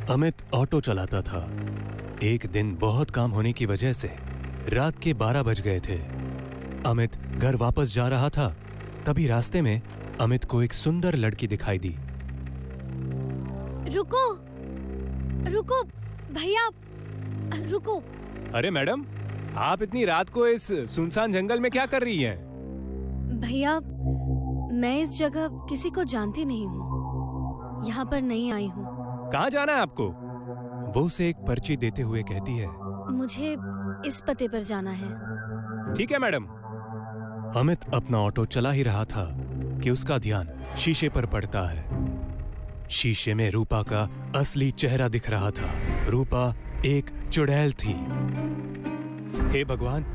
Amit auto चलाता था। एक दिन बहुत काम होने की वजह से रात के 12 बज गए थे। अमित घर वापस जा रहा था, तभी रास्ते में अमित को एक सुंदर लड़की दिखाई दी। रुको रुको भैया, रुको। अरे मैडम, आप इतनी रात को इस सुनसान जंगल में क्या कर रही हैं? भैया, मैं इस जगह किसी को जानती नहीं हूँ, यहाँ पर नहीं आई हूँ। कहाँ जाना है आपको? वो उसे एक पर्ची देते हुए कहती है, मुझे इस पते पर जाना है। ठीक है मैडम। अमित अपना ऑटो चला ही रहा था कि उसका ध्यान शीशे पर पड़ता है। शीशे में रूपा का असली चेहरा दिख रहा था। रूपा एक चुड़ैल थी। हे भगवान,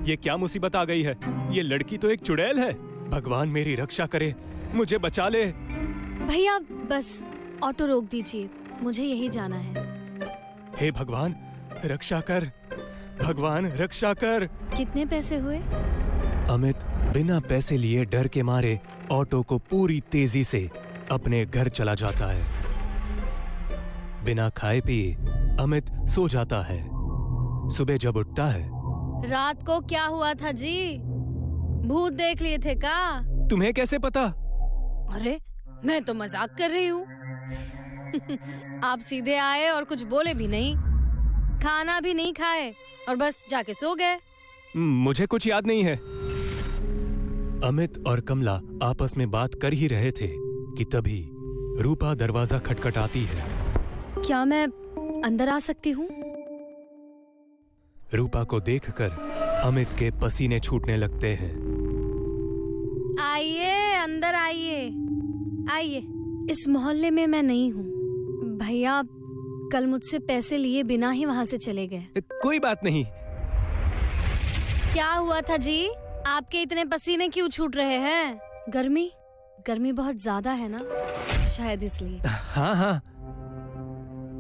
ये क्या मुसीबत आ गई है? ये लड़की तो एक चुड़ैल है। भगवान मेरी रक्षा करे, मुझे बचा ले। भैया बस ऑटो रोक दीजिए, मुझे यही जाना है। हे भगवान रक्षा कर, भगवान रक्षा कर। कितने पैसे हुए? अमित बिना पैसे लिए डर के मारे ऑटो को पूरी तेजी से अपने घर चला जाता है। बिना खाए पिए अमित सो जाता है। सुबह जब उठता है, रात को क्या हुआ था जी? भूत देख लिए थे का? तुम्हें कैसे पता? अरे मैं तो मजाक कर रही हूँ। आप सीधे आए और कुछ बोले भी नहीं, खाना भी नहीं खाए और बस जाके सो गए। मुझे कुछ याद नहीं है। अमित और कमला आपस में बात कर ही रहे थे कि तभी रूपा दरवाजा खटखटाती है। क्या मैं अंदर आ सकती हूँ? रूपा को देखकर अमित के पसीने छूटने लगते हैं। आइए, अंदर आइए, आइए। इस मोहल्ले में मैं नहीं हूँ। भैया कल मुझसे पैसे लिए बिना ही वहाँ से चले गए। कोई बात नहीं। क्या हुआ था जी? आपके इतने पसीने क्यों छूट रहे हैं? गर्मी बहुत ज्यादा है ना, शायद इसलिए। हाँ हाँ।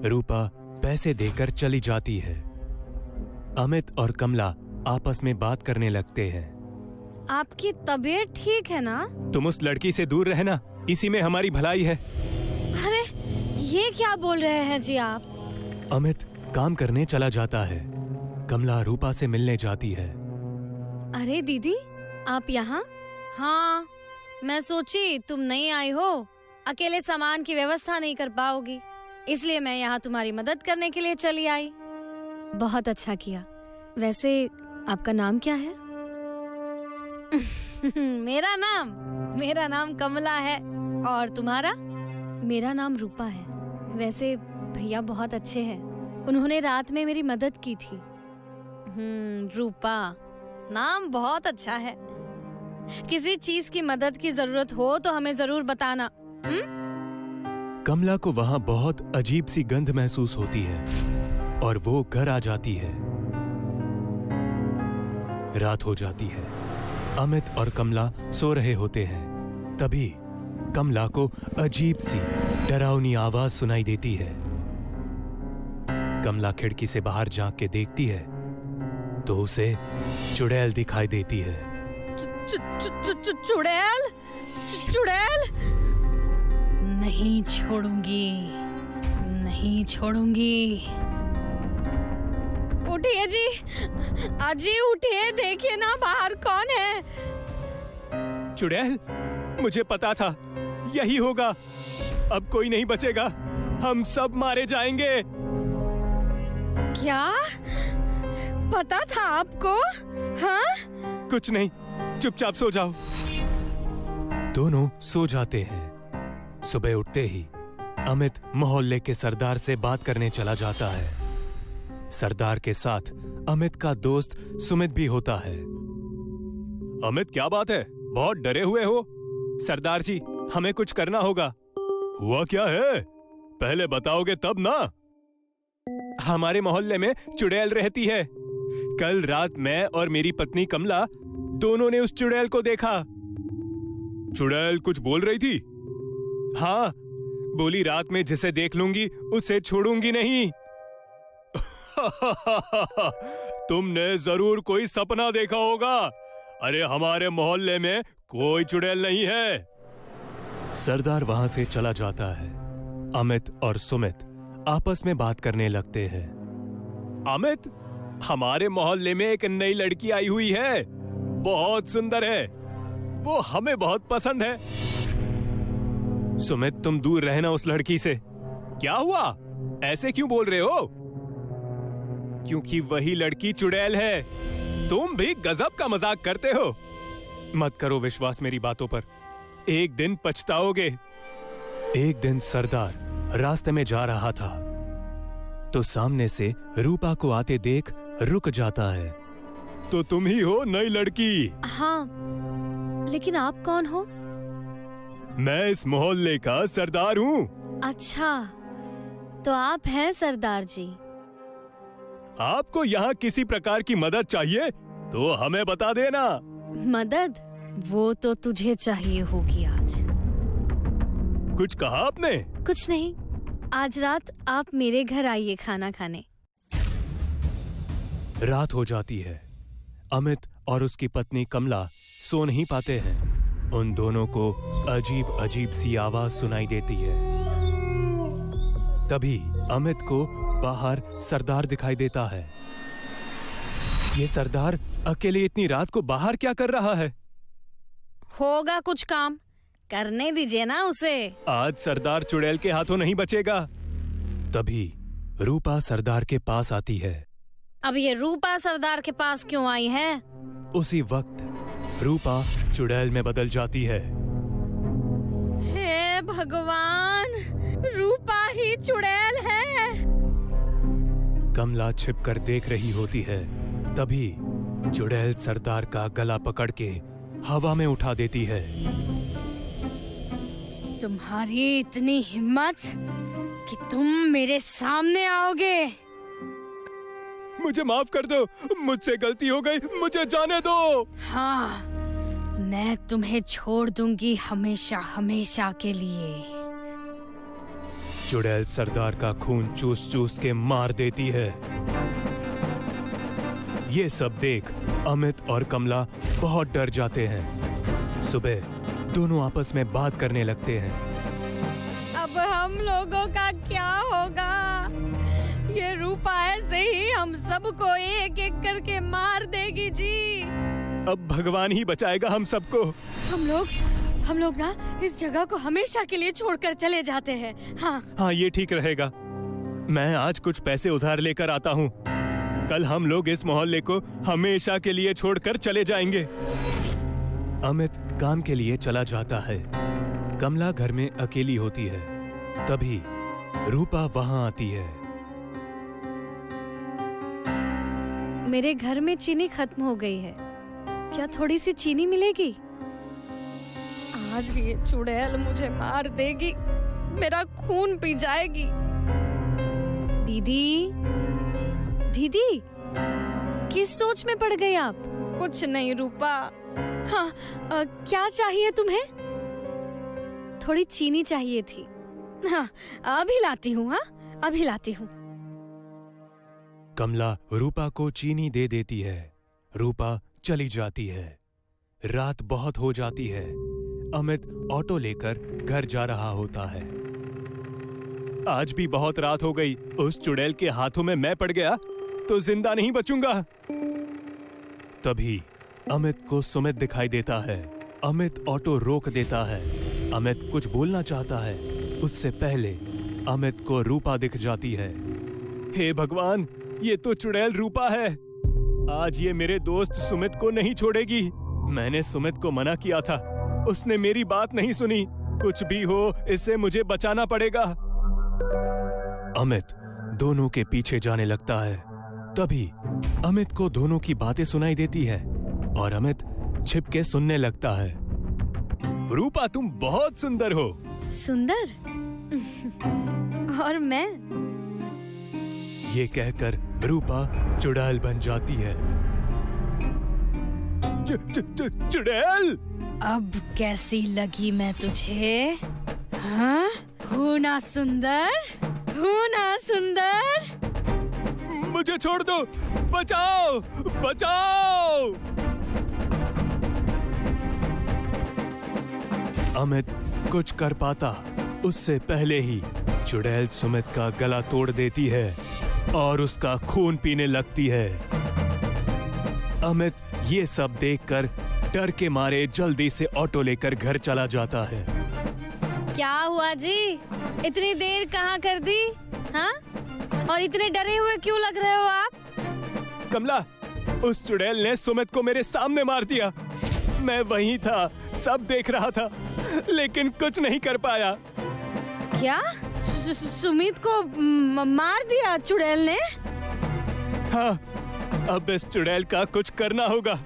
रूपा पैसे देकर चली जाती है। अमित और कमला आपस में बात करने लगते हैं। आपकी तबीयत ठीक है ना? तुम उस लड़की से दूर रहना, इसी में हमारी भलाई है। अरे ये क्या बोल रहे हैं जी आप? अमित काम करने चला जाता है। कमला रूपा से मिलने जाती है। अरे दीदी, आप यहाँ? हाँ, मैं सोची तुम नहीं आई हो, अकेले सामान की व्यवस्था नहीं कर पाओगी, इसलिए मैं यहाँ तुम्हारी मदद करने के लिए चली आई। बहुत अच्छा किया। वैसे आपका नाम क्या है? मेरा नाम कमला है। और तुम्हारा? मेरा नाम रूपा है। वैसे भैया बहुत अच्छे हैं, उन्होंने रात में मेरी मदद की थी। रूपा नाम बहुत अच्छा है। किसी चीज की मदद की जरूरत हो तो हमें जरूर बताना। कमला को वहाँ बहुत अजीब सी गंध महसूस होती है और वो घर आ जाती है। रात हो जाती है। अमित और कमला सो रहे होते हैं। तभी कमला को अजीब सी डरावनी आवाज सुनाई देती है। कमला खिड़की से बाहर झांक के देखती है तो उसे चुड़ैल दिखाई देती है। चुड़ैल? नहीं छोड़ूंगी, नहीं छोड़ूंगी। उठिए जी, अजी उठिए, देखिए ना बाहर कौन है। चुड़ैल, मुझे पता था यही होगा। अब कोई नहीं बचेगा, हम सब मारे जाएंगे। क्या पता था आपको? हाँ? कुछ नहीं, चुपचाप सो जाओ। दोनों सो जाते हैं। सुबह उठते ही अमित मोहल्ले के सरदार से बात करने चला जाता है। सरदार के साथ अमित का दोस्त सुमित भी होता है। अमित, क्या बात है, बहुत डरे हुए हो? सरदार जी, हमें कुछ करना होगा। हुआ क्या है, पहले बताओगे तब ना। हमारे मोहल्ले में चुड़ैल रहती है। कल रात मैं और मेरी पत्नी कमला दोनों ने उस चुड़ैल को देखा। चुड़ैल कुछ बोल रही थी? हाँ, बोली रात में जिसे देख लूंगी उसे छोड़ूंगी नहीं। तुमने जरूर कोई सपना देखा होगा। अरे हमारे मोहल्ले में कोई चुड़ैल नहीं है। सरदार वहां से चला जाता है। अमित और सुमित आपस में बात करने लगते हैं। अमित, हमारे मोहल्ले में एक नई लड़की आई हुई है, बहुत सुंदर है, वो हमें बहुत पसंद है। सुमित, तुम दूर रहना उस लड़की से। क्या हुआ, ऐसे क्यों बोल रहे हो? क्योंकि वही लड़की चुड़ैल है। तुम भी गजब का मजाक करते हो। मत करो विश्वास मेरी बातों पर, एक दिन पछताओगे। एक दिन सरदार रास्ते में जा रहा था तो सामने से रूपा को आते देख रुक जाता है। तो तुम ही हो नई लड़की? हाँ, लेकिन आप कौन हो? मैं इस मोहल्ले का सरदार हूँ। अच्छा, तो आप हैं सरदार जी। आपको यहाँ किसी प्रकार की मदद चाहिए तो हमें बता देना। मदद? वो तो तुझे चाहिए होगी आज। कुछ कहा आपने? कुछ नहीं, आज रात आप मेरे घर आइए खाना खाने। रात हो जाती है। अमित और उसकी पत्नी कमला सो नहीं पाते हैं। उन दोनों को अजीब अजीब सी आवाज सुनाई देती है। तभी अमित को बाहर सरदार दिखाई देता है। ये सरदार अकेले इतनी रात को बाहर क्या कर रहा है? होगा कुछ काम, करने दीजिए ना उसे। आज सरदार चुड़ैल के हाथों नहीं बचेगा। तभी रूपा सरदार के पास आती है। अब ये रूपा सरदार के पास क्यों आई है? उसी वक्त रूपा चुड़ैल में बदल जाती है। हे भगवान, रूपा ही चुड़ैल है। कमला छिपकर देख रही होती है। तभी चुड़ैल सरदार का गला पकड़ के हवा में उठा देती है। तुम्हारी इतनी हिम्मत कि तुम मेरे सामने आओगे? मुझे माफ कर दो, मुझसे गलती हो गई, मुझे जाने दो। हाँ, मैं तुम्हें छोड़ दूंगी हमेशा हमेशा के लिए। चुड़ैल सरदार का खून चूस चूस के मार देती है। ये सब देख अमित और कमला बहुत डर जाते हैं। सुबह दोनों आपस में बात करने लगते हैं। अब हम लोगों का क्या होगा? ये रूपा ऐसे ही हम सबको एक एक करके मार देगी जी। अब भगवान ही बचाएगा हम सबको। हम लोग ना इस जगह को हमेशा के लिए छोड़कर चले जाते हैं। हाँ, ये ठीक रहेगा। मैं आज कुछ पैसे उधार लेकर आता हूँ। कल हम लोग इस मोहल्ले को हमेशा के लिए छोड़कर चले जाएंगे। अमित काम के लिए चला जाता है। कमला घर में अकेली होती है। तभी रूपा वहाँ आती है। मेरे घर में चीनी खत्म हो गई है, क्या थोड़ी सी चीनी मिलेगी? आज ये चुड़ैल मुझे मार देगी, मेरा खून पी जाएगी। दीदी, दीदी, किस सोच में पड़ गई आप? कुछ नहीं रूपा। हाँ, क्या चाहिए तुम्हें? थोड़ी चीनी चाहिए थी। हाँ, अभी लाती हूँ। हाँ, अभी लाती हूँ। कमला रूपा को चीनी दे देती है। रूपा चली जाती है। रात बहुत हो जाती है। अमित ऑटो लेकर घर जा रहा होता है। आज भी बहुत रात हो गई। उस चुड़ैल के हाथों में मैं पड़ गया तो जिंदा नहीं बचूंगा। तभी अमित को सुमित दिखाई देता है। अमित ऑटो रोक देता है। अमित कुछ बोलना चाहता है, उससे पहले अमित को रूपा दिख जाती है। हे भगवान, ये तो चुड़ैल रूपा है। आज ये मेरे दोस्त सुमित को नहीं छोड़ेगी। मैंने सुमित को मना किया था, उसने मेरी बात नहीं सुनी। कुछ भी हो, इससे मुझे बचाना पड़ेगा। अमित दोनों के पीछे जाने लगता है। तभी अमित को दोनों की बातें सुनाई देती है और अमित छिप के सुनने लगता है। रूपा, तुम बहुत सुंदर हो। सुंदर? और मैं? ये कहकर रूपा चुड़ैल बन जाती है। चुड़ैल! अब कैसी लगी मैं तुझे? हाँ? हूँ ना सुंदर? हूँ ना सुंदर? मुझे छोड़ दो, बचाओ, बचाओ! अमित कुछ कर पाता उससे पहले ही चुड़ैल सुमित का गला तोड़ देती है और उसका खून पीने लगती है। अमित ये सब देखकर डर के मारे जल्दी से ऑटो लेकर घर चला जाता है। क्या हुआ जी, इतनी देर कहाँ कर दी? हाँ, और इतने डरे हुए क्यों लग रहे हो आप? कमला, उस चुड़ैल ने सुमित को मेरे सामने मार दिया। मैं वहीं था, सब देख रहा था, लेकिन कुछ नहीं कर पाया। क्या? सुमित को मार दिया चुड़ैल ने? हाँ, अब इस चुड़ैल का कुछ करना होगा,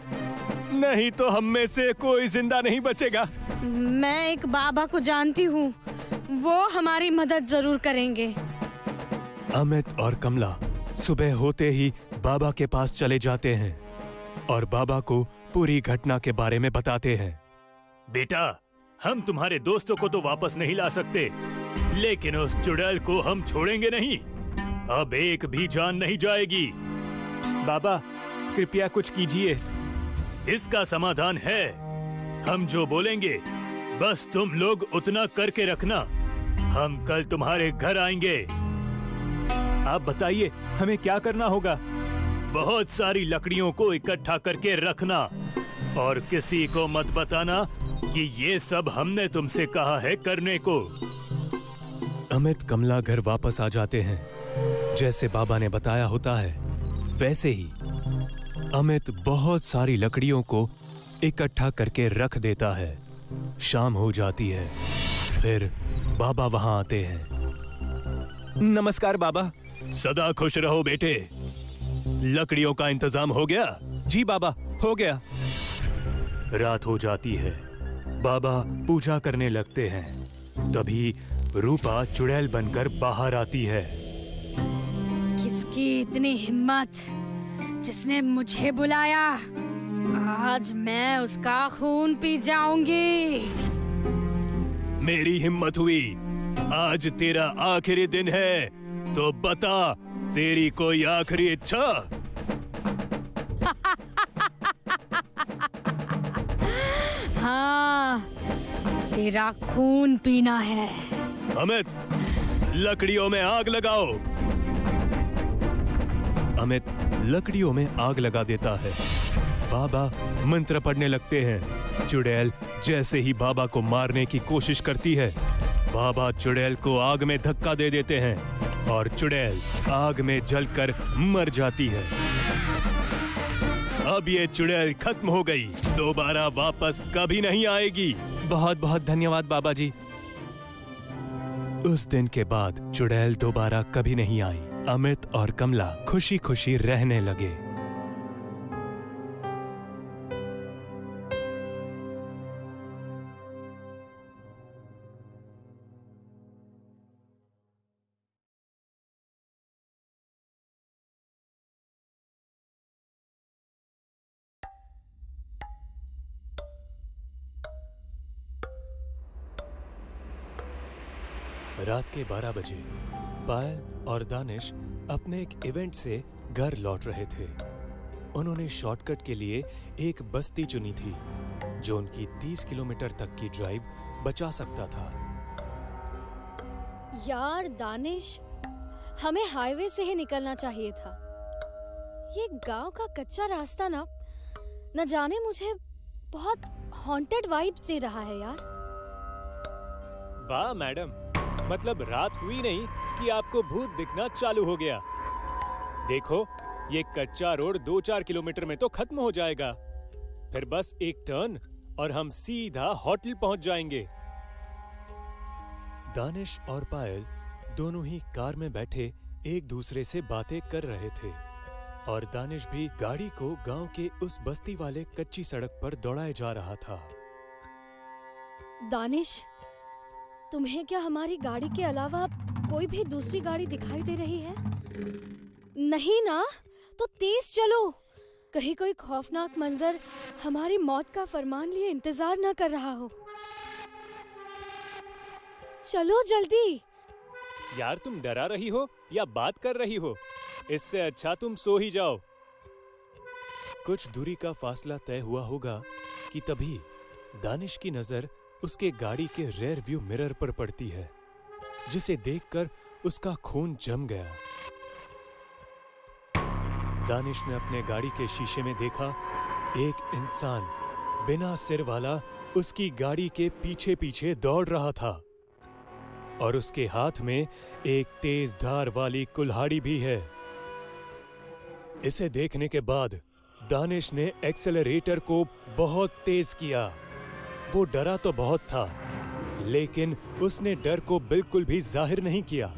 नहीं तो हम में से कोई जिंदा नहीं बचेगा। मैं एक बाबा को जानती हूँ, वो हमारी मदद जरूर करेंगे। अमित और कमला सुबह होते ही बाबा के पास चले जाते हैं और बाबा को पूरी घटना के बारे में बताते हैं। बेटा, हम तुम्हारे दोस्तों को तो वापस नहीं ला सकते, लेकिन उस चुड़ैल को हम छोड़ेंगे नहीं। अब एक भी जान नहीं जाएगी। बाबा, कृपया कुछ कीजिए। इसका समाधान है, हम जो बोलेंगे बस तुम लोग उतना करके रखना। हम कल तुम्हारे घर आएंगे। आप बताइए, हमें क्या करना होगा? बहुत सारी लकड़ियों को इकट्ठा करके रखना और किसी को मत बताना कि ये सब हमने तुमसे कहा है करने को। अमित कमला घर वापस आ जाते हैं। जैसे बाबा ने बताया होता है वैसे ही अमित बहुत सारी लकड़ियों को इकट्ठा करके रख देता है। शाम हो जाती है, फिर बाबा वहां आते हैं। नमस्कार बाबा। सदा खुश रहो बेटे। लकड़ियों का इंतजाम हो गया? जी बाबा, हो गया। रात हो जाती है, बाबा पूजा करने लगते हैं। तभी रूपा चुड़ैल बनकर बाहर आती है। किसकी इतनी हिम्मत, जिसने मुझे बुलाया? आज मैं उसका खून पी जाऊंगी। मेरी हिम्मत हुई। आज तेरा आखिरी दिन है, तो बता तेरी कोई आखिरी इच्छा? हाँ, तेरा खून पीना है। अमित, लकड़ियों में आग लगाओ। अमित लकड़ियों में आग लगा देता है। बाबा मंत्र पढ़ने लगते हैं। चुड़ैल जैसे ही बाबा को मारने की कोशिश करती है, बाबा चुड़ैल को आग में धक्का दे देते हैं और चुड़ैल आग में जलकर मर जाती है। अब ये चुड़ैल खत्म हो गई, दोबारा वापस कभी नहीं आएगी। बहुत बहुत धन्यवाद बाबा जी। उस दिन के बाद चुड़ैल दोबारा कभी नहीं आई। अमित और कमला खुशी खुशी रहने लगे। रात के 12 बजे पायल और दानिश अपने एक इवेंट से घर लौट रहे थे। उन्होंने शॉर्टकट के लिए एक बस्ती चुनी थी जो उनकी 30 किलोमीटर तक की ड्राइव बचा सकता था। यार दानिश, हमें हाईवे से ही निकलना चाहिए था। ये गांव का कच्चा रास्ता न जाने मुझे बहुत हॉन्टेड वाइब्स दे रहा है यार। वाह मैडम, मतलब रात हुई नहीं कि आपको भूत दिखना चालू हो गया। देखो, ये कच्चा रोड 2-4 किलोमीटर में तो खत्म हो जाएगा। फिर बस एक टर्न और हम सीधा होटल पहुंच जाएंगे। दानिश और पायल दोनों ही कार में बैठे एक दूसरे से बातें कर रहे थे और दानिश भी गाड़ी को गांव के उस बस्ती वाले कच्ची सड़क पर दौड़ाए जा रहा था। दानिश, तुम्हें क्या हमारी गाड़ी के अलावा कोई भी दूसरी गाड़ी दिखाई दे रही है? नहीं ना? तो तेज चलो, कहीं कोई खौफनाक मंजर हमारी मौत का फरमान लिए इंतजार न कर रहा हो। चलो जल्दी। यार, तुम डरा रही हो या बात कर रही हो? इससे अच्छा तुम सो ही जाओ। कुछ दूरी का फासला तय हुआ होगा कि तभी दानिश की नजर उसके गाड़ी के रेयर व्यू मिरर पर पड़ती है। जिसे देखकर उसका खून जम गया। दानिश ने अपने गाड़ी के शीशे में देखा एक इंसान बिना सिर वाला उसकी गाड़ी के पीछे पीछे दौड़ रहा था और उसके हाथ में एक तेज धार वाली कुल्हाड़ी भी है। इसे देखने के बाद दानिश ने एक्सेलरेटर को बहुत तेज किया। वो डरा तो बहुत था, लेकिन उसने डर को बिल्कुल भी जाहिर नहीं किया,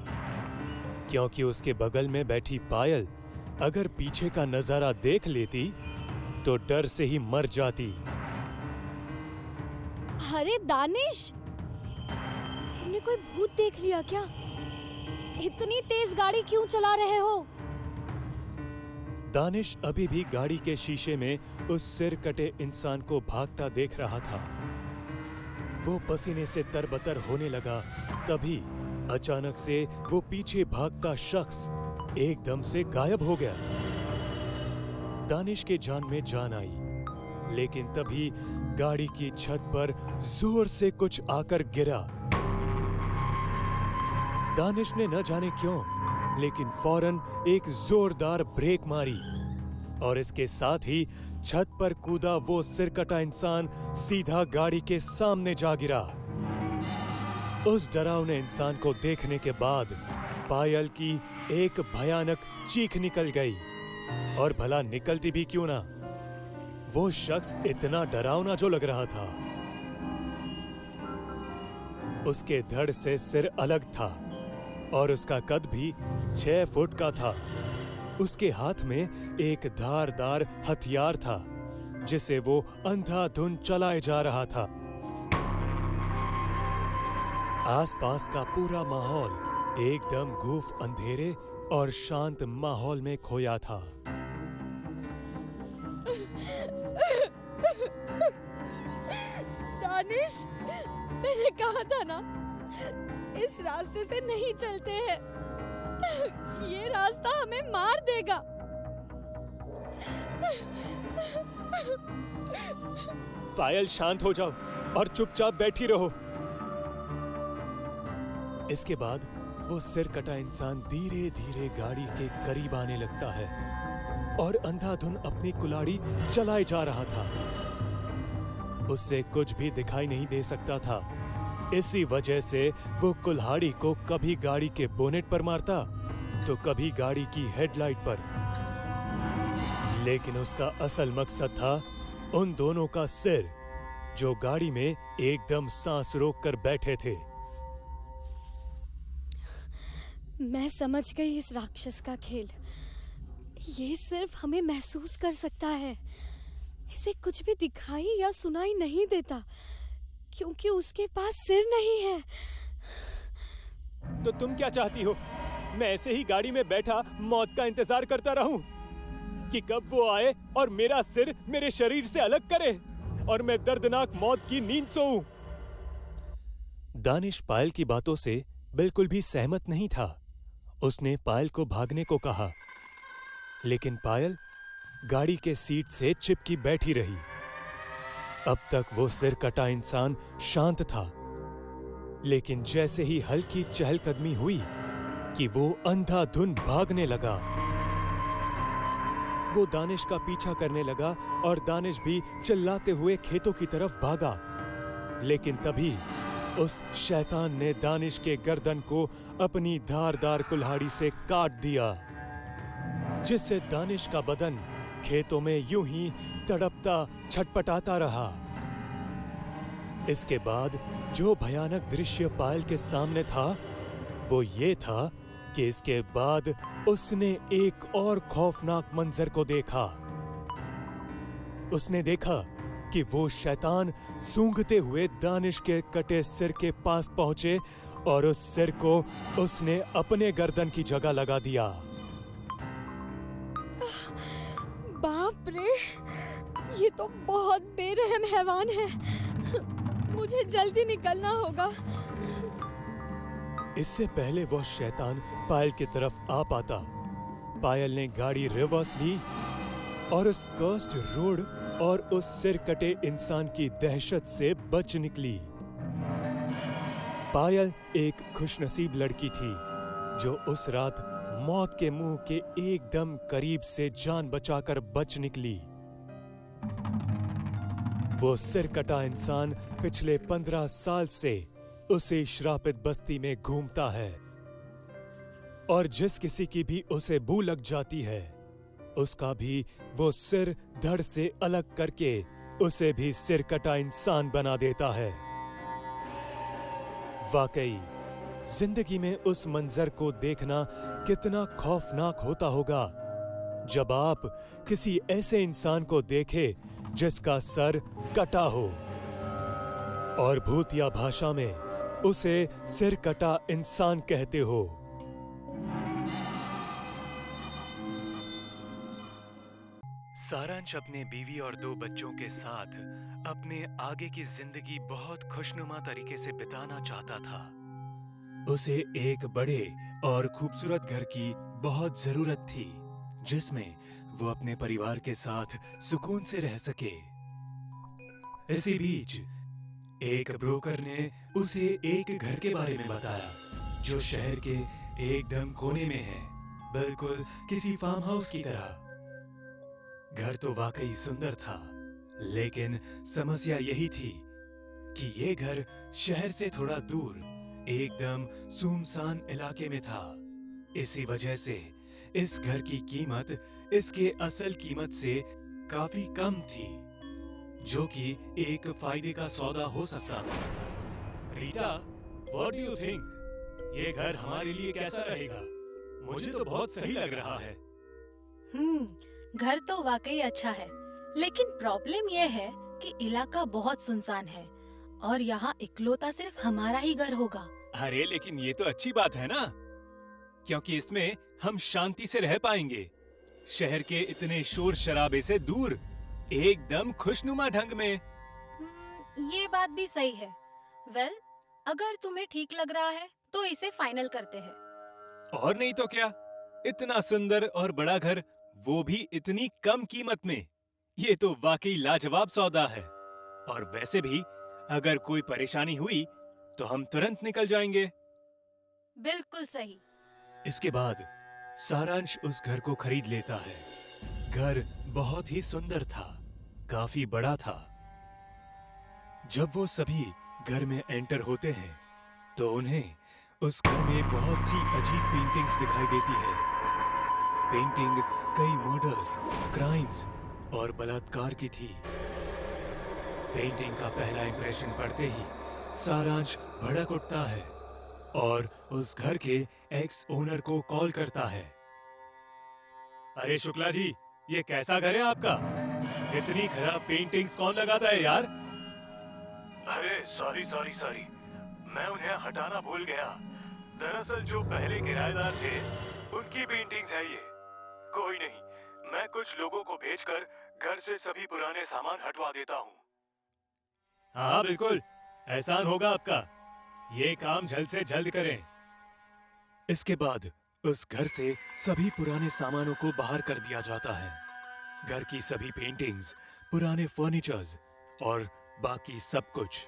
क्योंकि उसके बगल में बैठी पायल अगर पीछे का नजारा देख लेती तो डर से ही मर जाती। अरे दानिश, तुमने कोई भूत देख लिया क्या? इतनी तेज गाड़ी क्यों चला रहे हो? दानिश अभी भी गाड़ी के शीशे में उस सिर कटे इंसान को भागता देख रहा था। वो पसीने से तरबतर होने लगा। तभी अचानक से वो पीछे भागता शख्स एकदम से गायब हो गया। दानिश के जान में जान आई, लेकिन तभी गाड़ी की छत पर जोर से कुछ आकर गिरा। दानिश ने न जाने क्यों, लेकिन फौरन एक जोरदार ब्रेक मारी और इसके साथ ही छत पर कूदा वो सिरकटा इंसान सीधा गाड़ी के सामने जा गिरा। उस डरावने इंसान को देखने के बाद पायल की एक भयानक चीख निकल गई, और भला निकलती भी क्यों ना, वो शख्स इतना डरावना जो लग रहा था। उसके धड़ से सिर अलग था और उसका कद भी 6 फुट का था। उसके हाथ में एक धारदार हथियार था जिसे वो अंधाधुंध चलाए जा रहा था। आसपास का पूरा माहौल एकदम गूफ अंधेरे और शांत माहौल में खोया था। दानिश, मैंने कहा था ना, इस रास्ते से नहीं चलते हैं। ये रास्ता हमें मार देगा। पायल, शांत हो जाओ और चुपचाप बैठी रहो। इसके बाद वो सिर कटा इंसान धीरे धीरे गाड़ी के करीब आने लगता है और अंधाधुंध अपनी कुल्हाड़ी चलाए जा रहा था। उससे कुछ भी दिखाई नहीं दे सकता था। इसी वजह से वो कुल्हाड़ी को कभी गाड़ी के बोनेट पर मारता तो कभी गाड़ी की हेडलाइट पर। लेकिन उसका असल मकसद था उन दोनों का सिर, जो गाड़ी में एकदम सांस रोककर बैठे थे। मैं समझ गई इस राक्षस का खेल। ये सिर्फ हमें महसूस कर सकता है। इसे कुछ भी दिखाई या सुनाई नहीं देता, क्योंकि उसके पास सिर नहीं है। तो तुम क्या चाहती हो? मैं ऐसे ही गाड़ी में बैठा मौत का इंतजार करता रहूं कि कब वो आए और मेरा सिर मेरे शरीर से अलग करे और मैं दर्दनाक मौत की नींद सोऊं? दानिश पायल की बातों से बिल्कुल भी सहमत नहीं था। उसने पायल को भागने को कहा, लेकिन पायल गाड़ी के सीट से चिपकी बैठी रही। अब तक वो सिर कटा इंसान शांत था, लेकिन जैसे ही हल्की चहलकदमी हुई कि वो अंधाधुंध भागने लगा। वो दानिश का पीछा करने लगा और दानिश भी चिल्लाते हुए खेतों की तरफ भागा। लेकिन तभी उस शैतान ने दानिश के गर्दन को अपनी धारदार कुल्हाड़ी से काट दिया, जिससे दानिश का बदन खेतों में यूं ही तड़पता छटपटाता रहा। इसके बाद जो भयानक दृश्य पायल के सामने था वो ये था कि इसके बाद उसने एक और खौफनाक मंजर को देखा। उसने देखा कि वो शैतान सूंघते हुए दानिश के कटे सिर के पास पहुंचे और उस सिर को उसने अपने गर्दन की जगह लगा दिया। बाप रे, ये तो बहुत बेरहम हैवान है। मुझे जल्दी निकलना होगा। इससे पहले वह शैतान पायल की तरफ आ पाता, पायल ने गाड़ी रिवर्स ली और उस कर्स्ड रोड और उस सिर कटे इंसान की दहशत से बच निकली। पायल एक खुशनसीब लड़की थी जो उस रात मौत के मुंह के एकदम करीब से जान बचाकर बच निकली। वो सिर कटा इंसान पिछले 15 साल से उसी श्रापित बस्ती में घूमता है और जिस किसी की भी उसे बू लग जाती है उसका भी वो सिर धड़ से अलग करके उसे भी सिर कटा इंसान बना देता है। वाकई जिंदगी में उस मंजर को देखना कितना खौफनाक होता होगा जब आप किसी ऐसे इंसान को देखे जिसका सर कटा हो और भूतिया भाषा में उसे सिर कटा इंसान कहते हो। सारांश अपने बीवी और 2 बच्चों के साथ अपने आगे की जिंदगी बहुत खुशनुमा तरीके से बिताना चाहता था। उसे एक बड़े और खूबसूरत घर की बहुत जरूरत थी जिसमें वो अपने परिवार के साथ सुकून से रह सके। इसी बीच एक ब्रोकर ने उसे एक घर के बारे में बताया जो शहर के एकदम कोने में है, बिल्कुल किसी फार्म हाउस की तरह। घर तो वाकई सुंदर था, लेकिन समस्या यही थी कि ये घर शहर से थोड़ा दूर एकदम सुनसान इलाके में था। इसी वजह से इस घर की कीमत इसके असल कीमत से काफी कम थी, जो कि एक फायदे का सौदा हो सकता था। Rita, what do you think? ये घर हमारे लिए कैसा रहेगा? मुझे तो बहुत सही लग रहा है। घर तो वाकई अच्छा है, लेकिन प्रॉब्लम ये है कि इलाका बहुत सुनसान है और यहाँ इकलौता सिर्फ हमारा ही घर होगा। अरे लेकिन ये तो अच्छी बात है ना, क्योंकि इसमें हम शांति से रह पाएंगे, शहर के इतने शोर शराबे से दूर, एकदम खुशनुमा ढंग में। ये बात भी सही है। वेल, अगर तुम्हें ठीक लग रहा है तो इसे फाइनल करते हैं। और नहीं तो क्या, इतना सुंदर और बड़ा घर, वो भी इतनी कम कीमत में, ये तो वाकई लाजवाब सौदा है। और वैसे भी अगर कोई परेशानी हुई तो हम तुरंत निकल जाएंगे। बिल्कुल सही। इसके बाद सारांश उस घर को खरीद लेता है। घर बहुत ही सुंदर था, काफी बड़ा था। जब वो सभी घर में एंटर होते हैं तो उन्हें उस घर में बहुत सी अजीब पेंटिंग्स दिखाई देती है। पेंटिंग कई मर्डर्स, क्राइम्स और बलात्कार की थी। पेंटिंग का पहला इंप्रेशन पढ़ते ही सारांश भड़क उठता है और उस घर के एक्स ओनर को कॉल करता है। अरे शुक्ला जी, ये कैसा घर है आपका? इतनी खराब पेंटिंग्स कौन लगाता है यार? अरे सॉरी, मैं उन्हें हटाना भूल गया। दरअसल जो पहले किराएदार थे उनकी पेंटिंग्स है ये। कोई नहीं, मैं कुछ लोगों को भेजकर घर से सभी पुराने सामान हटवा देता हूँ। हाँ बिल्कुल, एहसान होगा आपका। ये काम जल्द से जल्द करें। इसके बाद उस घर से सभी पुराने सामानों को बाहर कर दिया जाता है। घर की सभी पेंटिंग्स, पुराने फर्नीचर्स और बाकी सब कुछ।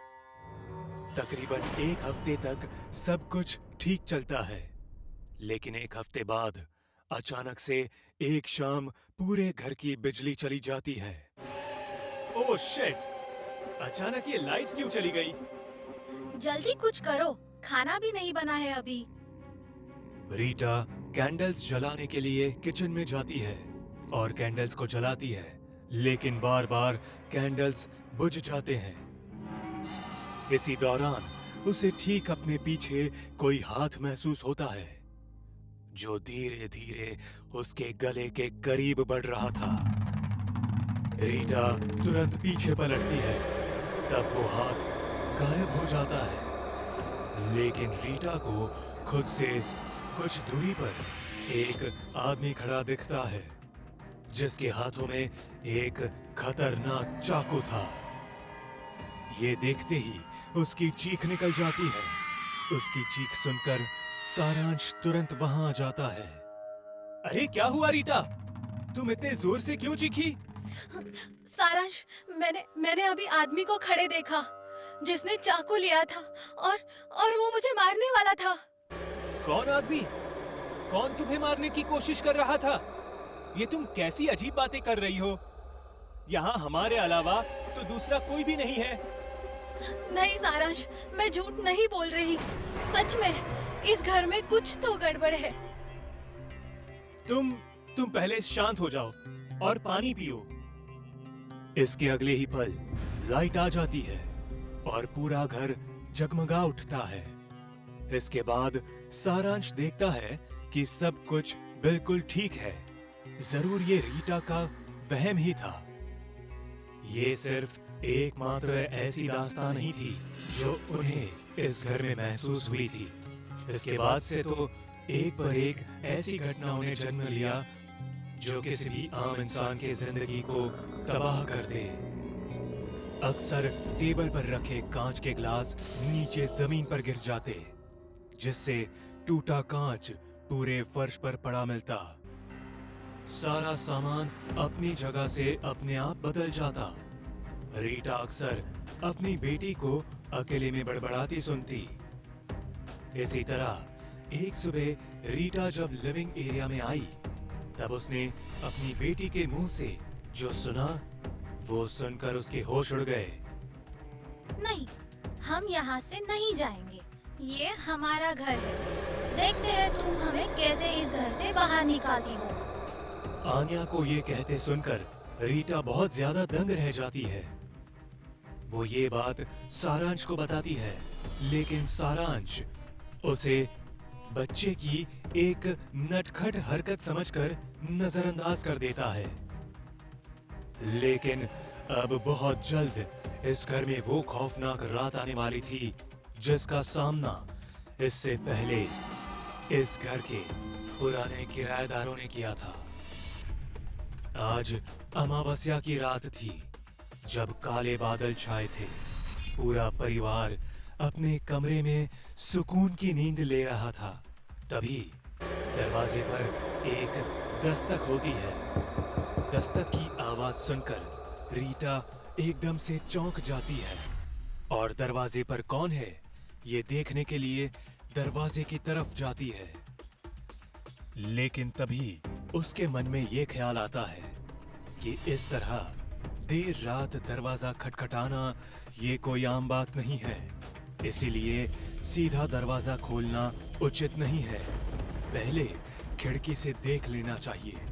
तकरीबन 1 हफ्ते तक सब कुछ ठीक चलता है, लेकिन 1 हफ्ते बाद अचानक से एक शाम पूरे घर की बिजली चली जाती है। Oh shit! अचानक ये लाइट्स क्यों चली गई? जल्दी कुछ करो, खाना भी नहीं बना है अभी। रीटा कैंडल्स जलाने के लिए किचन में जाती है और कैंडल्स को जलाती है, लेकिन बार बार कैंडल्स बुझ जाते हैं। इसी दौरान उसे ठीक अपने पीछे कोई हाथ महसूस होता है जो धीरे धीरे उसके गले के करीब बढ़ रहा था। रीटा तुरंत पीछे पलटती है, तब वो हाथ गायब हो जाता है। लेकिन रीटा को खुद से कुछ दूरी पर एक आदमी खड़ा दिखता है जिसके हाथों में एक खतरनाक चाकू था। ये देखते ही उसकी चीख निकल जाती है। उसकी चीख सुनकर सारांश तुरंत वहां आ जाता है। अरे क्या हुआ रीटा? तुम इतने जोर से क्यों चीखी? सारांश, मैंने अभी आदमी को खड़े देखा। जिसने चाकू लिया था और वो मुझे मारने वाला था। कौन आदमी? कौन तुम्हें मारने की कोशिश कर रहा था? ये तुम कैसी अजीब बातें कर रही हो? यहाँ हमारे अलावा तो दूसरा कोई भी नहीं है। नहीं सारांश, मैं झूठ नहीं बोल रही। सच में इस घर में कुछ तो गड़बड़ है। तुम पहले शांत हो जाओ और पानी पियो। इसके अगले ही पल लाइट आ जाती है और पूरा घर जगमगा उठता है। इसके बाद सारांश देखता है कि सब कुछ बिल्कुल ठीक है। जरूर ये रीटा का वहम ही था। ये सिर्फ एकमात्र ऐसी दास्तान नहीं थी जो उन्हें इस घर में महसूस हुई थी। इसके बाद से तो एक पर एक ऐसी घटनाओं ने जन्म लिया जो किसी भी आम इंसान की जिंदगी को तबाह कर दे। अक्सर टेबल पर रखे कांच के ग्लास नीचे जमीन पर गिर जाते, जिससे टूटा कांच पूरे फर्श पर पड़ा मिलता। सारा सामान अपनी जगह से अपने आप बदल जाता। रीटा अक्सर अपनी बेटी को अकेले में बड़बड़ाती सुनती। इसी तरह एक सुबह रीटा जब लिविंग एरिया में आई, तब उसने अपनी बेटी के मुंह से जो सुना, वो सुनकर उसके होश उड़ गए। नहीं, हम यहाँ से नहीं जाएंगे। ये हमारा घर है। देखते हैं तुम हमें कैसे इस घर से बाहर निकालती हो। आन्या को ये कहते सुनकर रीटा बहुत ज्यादा दंग रह जाती है। वो ये बात सारांश को बताती है, लेकिन सारांश उसे बच्चे की एक नटखट हरकत समझकर नजरअंदाज कर देता है। लेकिन अब बहुत जल्द इस घर में वो खौफनाक रात आने वाली थी जिसका सामना इससे पहले इस घर के पुराने किराएदारों ने किया था। आज अमावस्या की रात थी, जब काले बादल छाए थे। पूरा परिवार अपने कमरे में सुकून की नींद ले रहा था। तभी दरवाजे पर एक दस्तक होती है। दस्तक की आवाज सुनकर रीटा एकदम से चौंक जाती है और दरवाजे पर कौन है ये देखने के लिए दरवाजे की तरफ जाती है। लेकिन तभी उसके मन में ये ख्याल आता है कि इस तरह देर रात दरवाजा खटखटाना ये कोई आम बात नहीं है, इसीलिए सीधा दरवाजा खोलना उचित नहीं है। पहले खिड़की से देख लेना चाहिए।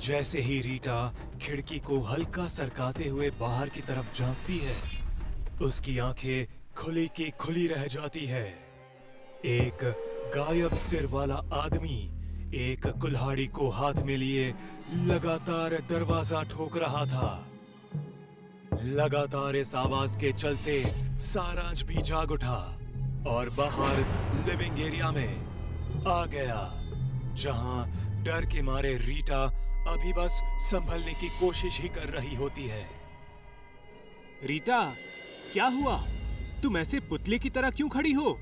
जैसे ही रीटा खिड़की को हल्का सरकाते हुए बाहर की तरफ झांकती है, उसकी आंखें खुली की खुली रह जाती है। एक गायब सिर वाला आदमी एक कुल्हाड़ी को हाथ में लिए लगातार दरवाजा ठोक रहा था। लगातार इस आवाज के चलते सारांश भी जाग उठा और बाहर लिविंग एरिया में आ गया, जहां डर के मारे रीटा अभी बस संभलने की कोशिश ही कर रही होती है। रीटा, क्या हुआ? तुम ऐसे पुतले की तरह क्यों खड़ी हो?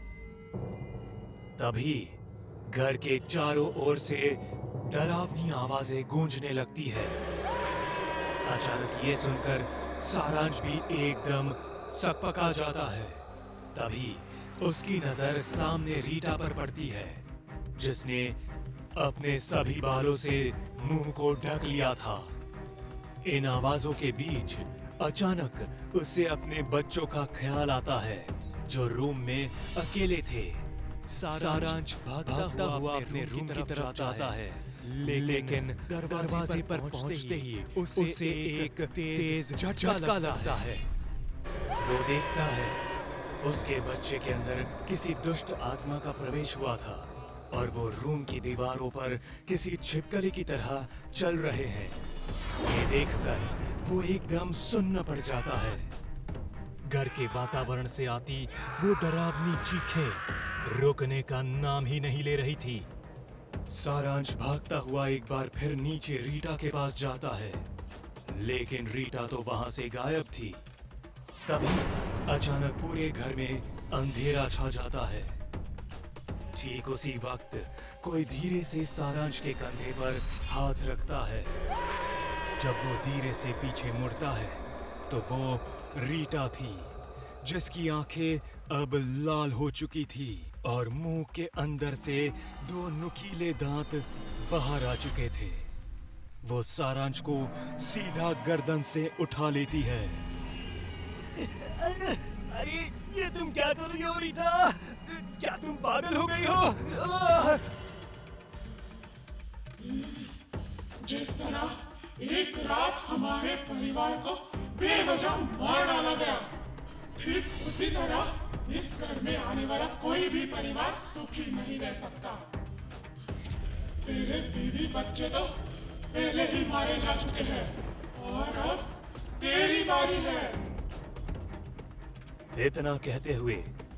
तभी घर के चारों ओर से डरावनी आवाजें गूंजने लगती है। अचानक ये सुनकर सारांश भी एकदम सकपका जाता है। तभी उसकी नजर सामने रीटा पर पड़ती है, जिसने अपने सभी बालों से मुंह को ढक लिया था। इन आवाजों के बीच अचानक उसे अपने बच्चों का ख्याल आता है, जो रूम में अकेले थे। सारांश भागता हुआ अपने रूम की तरफ जाता है, लेकिन दरवाजे पर पहुंचते ही उसे एक तेज झटका लगता है। वो देखता है उसके बच्चे के अंदर किसी दुष्ट आत्मा का प्रवेश हुआ था और वो रूम की दीवारों पर किसी छिपकली की तरह चल रहे हैं। ये देखकर वो एकदम सुन्न पड़ जाता है। घर के वातावरण से आती वो डरावनी चीखें रुकने का नाम ही नहीं ले रही थी। सारांश भागता हुआ एक बार फिर नीचे रीटा के पास जाता है, लेकिन रीटा तो वहां से गायब थी। तभी अचानक पूरे घर में अंधेरा छा जाता है। ठीक उसी वक्त कोई धीरे से सारांश के कंधे पर हाथ रखता है। जब वो धीरे से पीछे मुड़ता है, तो वो रीटा थी, जिसकी आंखें अब लाल हो चुकी थी और मुंह के अंदर से 2 नुकीले दांत बाहर आ चुके थे। वो सारांश को सीधा गर्दन से उठा लेती है। अरे ये तुम क्या कर रही हो रीटा? क्या तुम पागल हो गई हो? जिस तरह एक रात हमारे परिवार को बेवजह मार डाला गया, ठीक उसी तरह इस घर में आने वाला कोई भी परिवार सुखी नहीं रह सकता। तेरे बीवी बच्चे तो पहले ही मारे जा चुके हैं और अब तेरी बारी है। इतना कहते हुए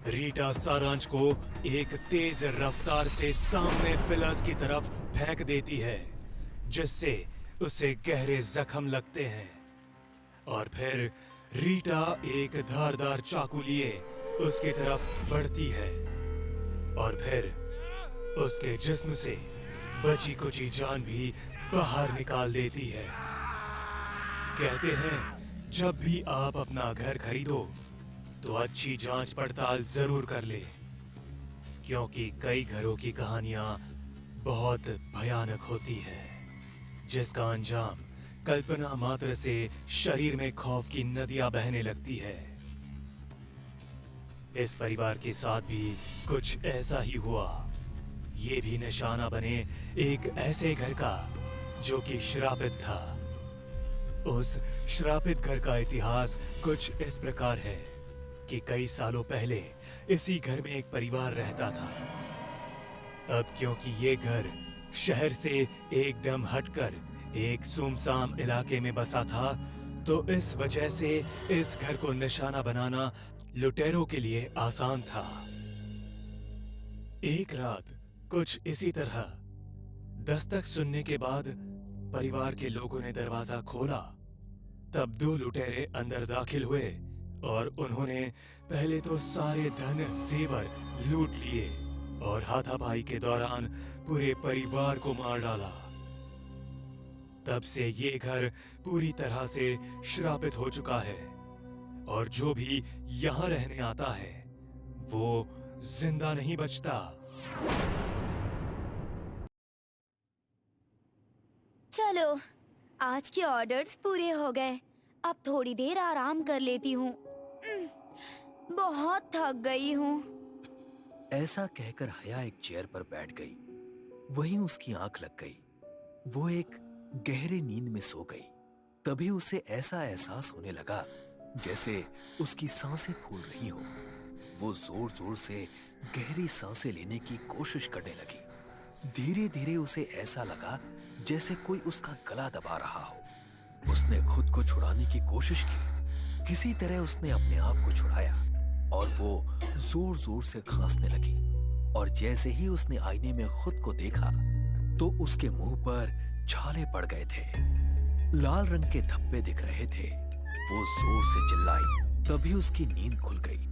रीटा सारांश को एक तेज रफ्तार से सामने पिलर्स की तरफ फेंक देती है, जिससे उसे गहरे जख्म लगते हैं। और फिर रीटा एक धारदार चाकू लिए उसकी तरफ बढ़ती है और फिर उसके जिस्म से बची कुची जान भी बाहर निकाल देती है। कहते हैं जब भी आप अपना घर खरीदो तो अच्छी जांच पड़ताल जरूर कर ले, क्योंकि कई घरों की कहानियां बहुत भयानक होती है, जिसका अंजाम कल्पना मात्र से शरीर में खौफ की नदियां बहने लगती है। इस परिवार के साथ भी कुछ ऐसा ही हुआ। ये भी निशाना बने एक ऐसे घर का जो कि श्रापित था। उस श्रापित घर का इतिहास कुछ इस प्रकार है कि कई सालों पहले इसी घर में एक परिवार रहता था। अब क्योंकि ये घर शहर से एकदम हटकर एक सुनसान इलाके में बसा था, तो इस वजह से इस घर को निशाना बनाना लुटेरों के लिए आसान था। एक रात कुछ इसी तरह दस्तक सुनने के बाद परिवार के लोगों ने दरवाजा खोला। तब 2 लुटेरे अंदर दाखिल हुए और उन्होंने पहले तो सारे धन जेवर लूट लिए और हाथापाई के दौरान पूरे परिवार को मार डाला। तब से ये घर पूरी तरह से श्रापित हो चुका है और जो भी यहाँ रहने आता है वो जिंदा नहीं बचता। चलो, आज के ऑर्डर्स पूरे हो गए। अब थोड़ी देर आराम कर लेती हूँ। बहुत थक गई हूँ। ऐसा कहकर हया एक चेयर पर बैठ गई। वहीं उसकी आंख लग गई। वो एक गहरी नींद में सो गई। तभी उसे ऐसा एहसास होने लगा जैसे उसकी सांसें फूल रही हो। वो जोर जोर से गहरी सांसें लेने की कोशिश करने लगी। धीरे धीरे उसे ऐसा लगा जैसे कोई उसका गला दबा रहा हो। उसने खुद को छुड़ाने की कोशिश की। किसी तरह उसने अपने आप को छुड़ाया और वो जोर जोर से खांसने लगी। और जैसे ही उसने आईने में खुद को देखा तो उसके मुंह पर छाले पड़ गए थे। लाल रंग के धब्बे दिख रहे थे। वो जोर से चिल्लाई। तभी उसकी नींद खुल गई।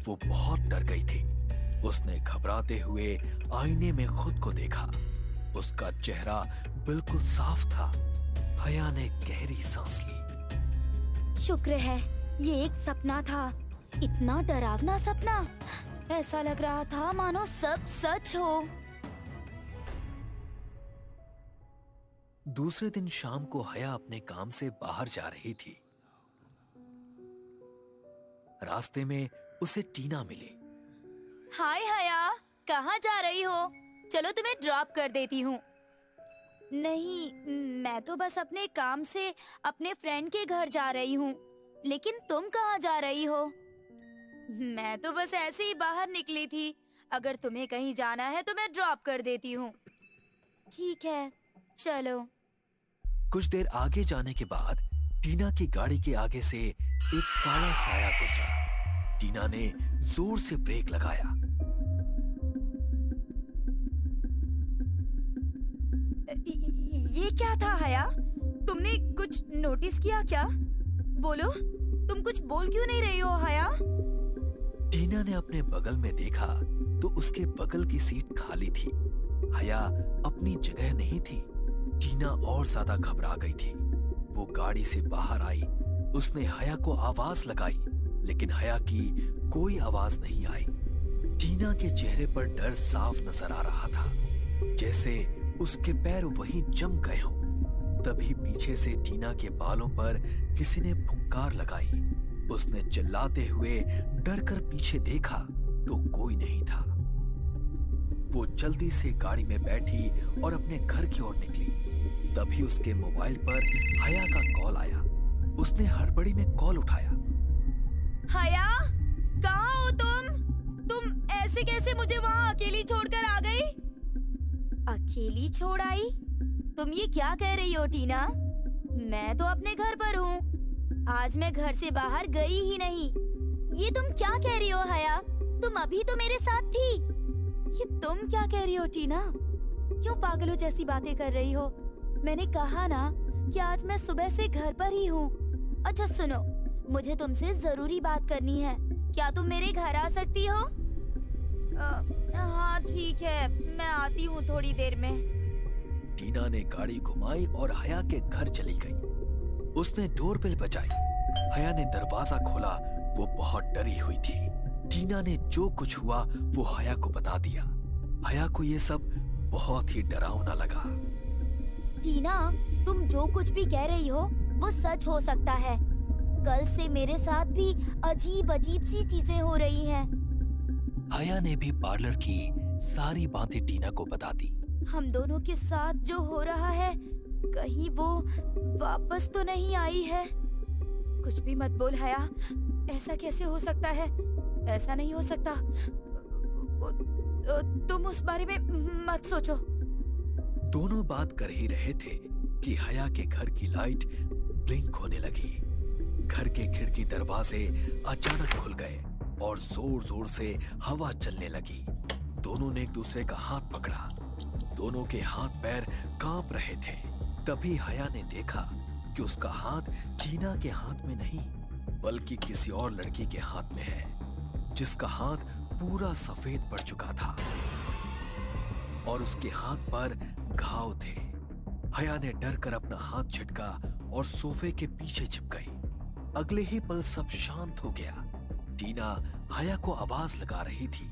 वो बहुत डर गई थी। उसने घबराते हुए आईने में खुद को देखा। उसका चेहरा बिल्कुल साफ था। हया ने गहरी सांस ली। शुक्र है ये एक सपना था। इतना डरावना सपना। ऐसा लग रहा था मानो सब सच हो। दूसरे दिन शाम को हया अपने काम से बाहर जा रही थी। रास्ते में उसे टीना मिली। हाय हया, कहाँ जा रही हो? चलो तुम्हें ड्रॉप कर देती हूँ। नहीं, मैं तो बस अपने काम से अपने फ्रेंड के घर जा रही हूँ। लेकिन तुम कहाँ जा रही हो? मैं तो बस ऐसे ही बाहर निकली थी। अगर तुम्हें कहीं जाना है तो मैं ड्रॉप कर देती हूँ। ठीक है, चलो। कुछ देर आगे जाने के बाद टीना की गाड़ी के आगे से एक काला साया गुजरा। टीना ने जोर से ब्रेक लगाया। ये क्या था हया? तुमने कुछ नोटिस किया क्या? बोलो, तुम कुछ बोल क्यों नहीं रही हो हया? टीना ने अपने बगल में देखा तो उसके बगल की सीट खाली थी। हया अपनी जगह नहीं थी। टीना और ज्यादा घबरा गई थी। वो गाड़ी से बाहर आई उसने हया को आवाज लगाई, लेकिन हया की कोई आवाज नहीं आई। टीना के चेहरे पर डर साफ नजर आ रहा था, जैसे उसके पैर वहीं जम गए हों। तभी पीछे से टीना के बालों पर किसी ने फुंकार लगाई। उसने चिल्लाते हुए डर कर पीछे देखा तो कोई नहीं था। वो जल्दी से गाड़ी में बैठी और अपने घर की ओर निकली। तभी उसके मोबाइल पर हया का कॉल आया। उसने हड़बड़ी में कॉल उठाया। हया, कहाँ हो तुम ऐसे कैसे मुझे वहाँ अकेली छोड़कर आ गई? अकेली छोड़ आई? तुम ये क्या कह रही हो टीना? मैं तो अपने घर पर हूँ। आज मैं घर से बाहर गई ही नहीं। ये तुम क्या कह रही हो हया? तुम अभी तो मेरे साथ थी। ये तुम क्या कह रही हो टीना? क्यों पागलों जैसी बातें कर रही हो? मैंने कहा ना कि आज मैं सुबह से घर पर ही हूँ। अच्छा सुनो, मुझे तुमसे जरूरी बात करनी है। क्या तुम मेरे घर आ सकती हो? हाँ ठीक है, मैं आती हूँ थोड़ी देर में। टीना ने गाड़ी घुमाई और हया के घर चली गई। उसने डोरबेल बजाई। हया ने दरवाजा खोला। वो बहुत डरी हुई थी। टीना ने जो कुछ हुआ वो हया को बता दिया। हया को ये सब बहुत ही डरावना लगा। टीना, तुम जो कुछ भी कह रही हो वो सच हो सकता है। कल से मेरे साथ भी अजीब अजीब सी चीजें हो रही हैं। हया ने भी पार्लर की सारी बातें टीना को बता दी। हम दोनों के साथ जो हो रहा है, कहीं वो वापस तो नहीं आई है? कुछ भी मत बोल हया। ऐसा कैसे हो सकता है? ऐसा नहीं हो सकता। तुम उस बारे में मत सोचो। दोनों बात कर ही रहे थे कि हया के घर की लाइट ब्लिंक होने लगी। घर के खिड़की दरवाजे अचानक खुल गए और जोर जोर से हवा चलने लगी। दोनों ने एक दूसरे का हाथ पकड़ा। दोनों के हाथ पैर कांप रहे थे। तभी हया ने देखा कि उसका हाथ टीना के हाथ में नहीं, बल्कि किसी और लड़की के हाथ में है, जिसका हाथ पूरा सफेद पड़ चुका था और उसके हाथ पर घाव थे। हया ने डर कर अपना हाथ झटका और सोफे के पीछे छिप गई। अगले ही पल सब शांत हो गया। टीना हया को आवाज लगा रही थी।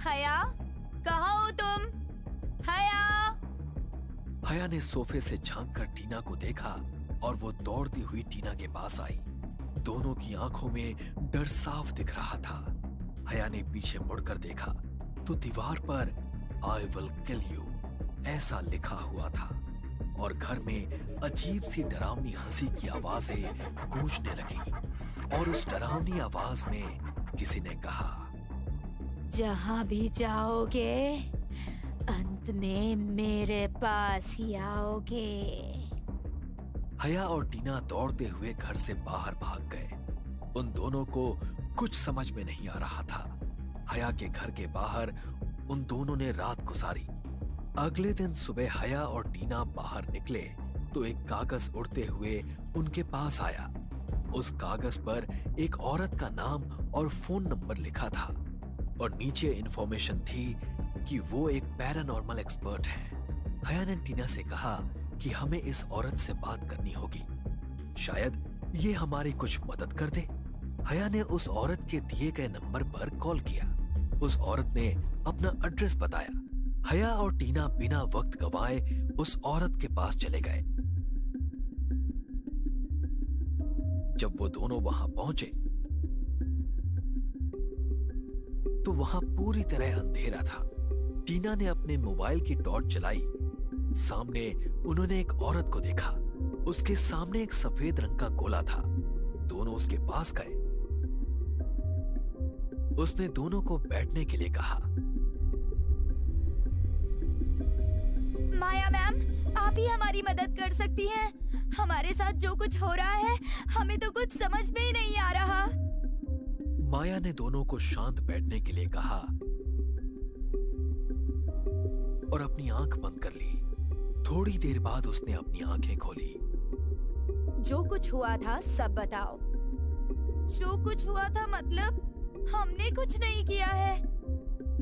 हया, कहाँ हो तुम? हया! हया ने सोफे से झांककर टीना को देखा और वो दौड़ती हुई टीना के पास आई। दोनों की आंखों में डर साफ दिख रहा था। हया ने पीछे मुड़कर देखा तो दीवार पर आई विल किल यू ऐसा लिखा हुआ था और घर में अजीब सी डरावनी हंसी की आवाजें गूंजने लगी और उस डरावनी आवाज में किसी ने कहा, जहाँ भी जाओगे अंत में मेरे पास ही आओगे। हया और टीना दौड़ते हुए घर से बाहर भाग गए। उन दोनों को कुछ समझ में नहीं आ रहा था। हया के घर के बाहर उन दोनों ने रात गुजारी। अगले दिन सुबह हया और टीना बाहर निकले तो एक कागज उड़ते हुए उनके पास आया। उस कागज पर एक औरत का नाम और फोन नंबर लिखा था और नीचे इंफॉर्मेशन थी कि वो एक पैरानॉर्मल एक्सपर्ट है। हया ने टीना से कहा कि हमें इस औरत से बात करनी होगी, शायद ये हमारी कुछ मदद कर दे। हया ने उस औरत के दिए गए नंबर पर कॉल किया। उस औरत ने अपना एड्रेस बताया। हया और टीना बिना वक्त गवाए उस औरत के पास चले गए। जब वो दोनों वहां पहुंचे तो वहां पूरी तरह अंधेरा था। टीना ने अपने मोबाइल की टॉर्च चलाई। सामने उन्होंने एक औरत को देखा। उसके सामने एक सफेद रंग का गोला था। दोनों उसके पास गए। उसने दोनों को बैठने के लिए कहा। माया मैम, आप ही हमारी मदद कर सकती हैं। हमारे साथ जो कुछ हो रहा है हमें तो कुछ समझ में ही नहीं आ रहा। माया ने दोनों को शांत बैठने के लिए कहा और अपनी आंख बंद कर ली। थोड़ी देर बाद उसने अपनी आंखें खोली। जो कुछ हुआ था सब बताओ। जो कुछ हुआ था मतलब हमने कुछ नहीं किया है।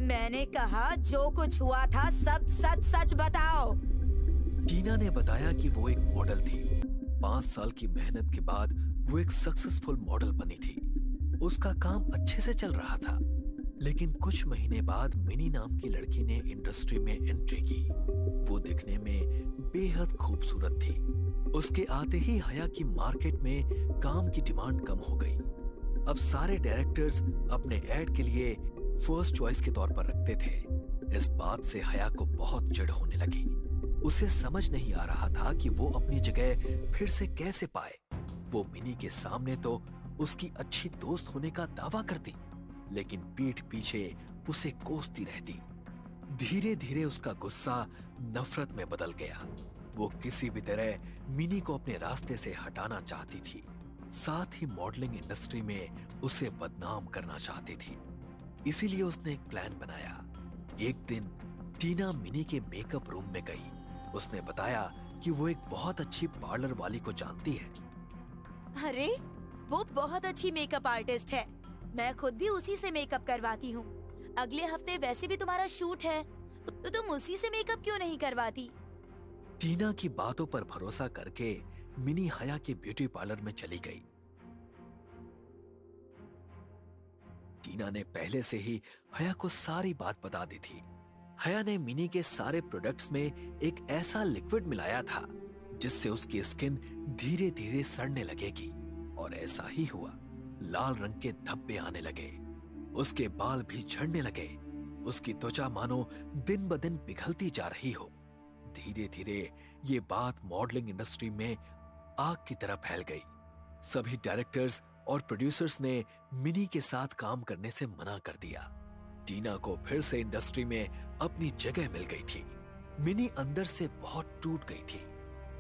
मैंने कहा जो कुछ हुआ था सब सच सच बताओ। टीना ने बताया कि वो एक मॉडल थी 5 साल की मेहनत के बाद वो एक सक्सेसफुल मॉडल बनी थी। उसका काम अच्छे से चल रहा था, लेकिन कुछ महीने बाद मिनी नाम की लड़की ने इंडस्ट्री में एंट्री की। वो दिखने में बेहद खूबसूरत थी। उसके आते ही हया की मार्केट में काम की डिमांड कम हो गई। अब सारे डायरेक्टर्स अपने ऐड के लिए फर्स्ट चॉइस के तौर पर रखते थे। इस बात से हया को बहुत चिढ़ होने लगी। उसे समझ नहीं आ रहा था कि वो अपनी जगह फिर से कैसे पाए। वो मिनी के सामने तो उसकी अच्छी दोस्त होने का दावा करती, लेकिन पीठ पीछे उसे कोसती रहती। धीरे धीरे उसका गुस्सा नफरत में बदल गया। वो किसी भी तरह मिनी को अपने रास्ते से हटाना चाहती थी, साथ ही मॉडलिंग इंडस्ट्री में उसे बदनाम करना चाहती थी। इसीलिए उसने एक प्लान बनाया। एक दिन टीना मिनी के मेकअप रूम में गई। उसने बताया कि वो एक बहुत अच्छी पार्लर वाली को जानती है। अरे, वो बहुत अच्छी मेकअप आर्टिस्ट है। मैं खुद भी उसी से मेकअप करवाती हूँ। अगले हफ्ते वैसे भी तुम्हारा शूट है, तो तुम उसी से मेकअप क्यों नहीं करवाती? टीना की बातों पर भरोसा करके मिनी हया के ब्यूटी पार्लर में चली गई। टीना ने पहले से ही हया को सारी बात बता दी थी। हया ने मिनी के सारे प्रोडक्ट्स में एक ऐसा लिक्विड मिलाया था जिससे उसकी स्किन धीरे धीरे सड़ने लगेगी, और ऐसा ही हुआ। लाल रंग के धब्बे आने लगे, उसके बाल भी झड़ने लगे। उसकी त्वचा मानो दिन ब दिन पिघलती जा रही हो। धीरे धीरे ये बात मॉडलिंग इंडस्ट्री में आग की तरह फैल गई। सभी डायरेक्टर्स और प्रोड्यूसर्स ने मिनी के साथ काम करने से मना कर दिया। टीना को फिर से इंडस्ट्री में अपनी जगह मिल गई थी। मिनी अंदर से बहुत टूट गई थी।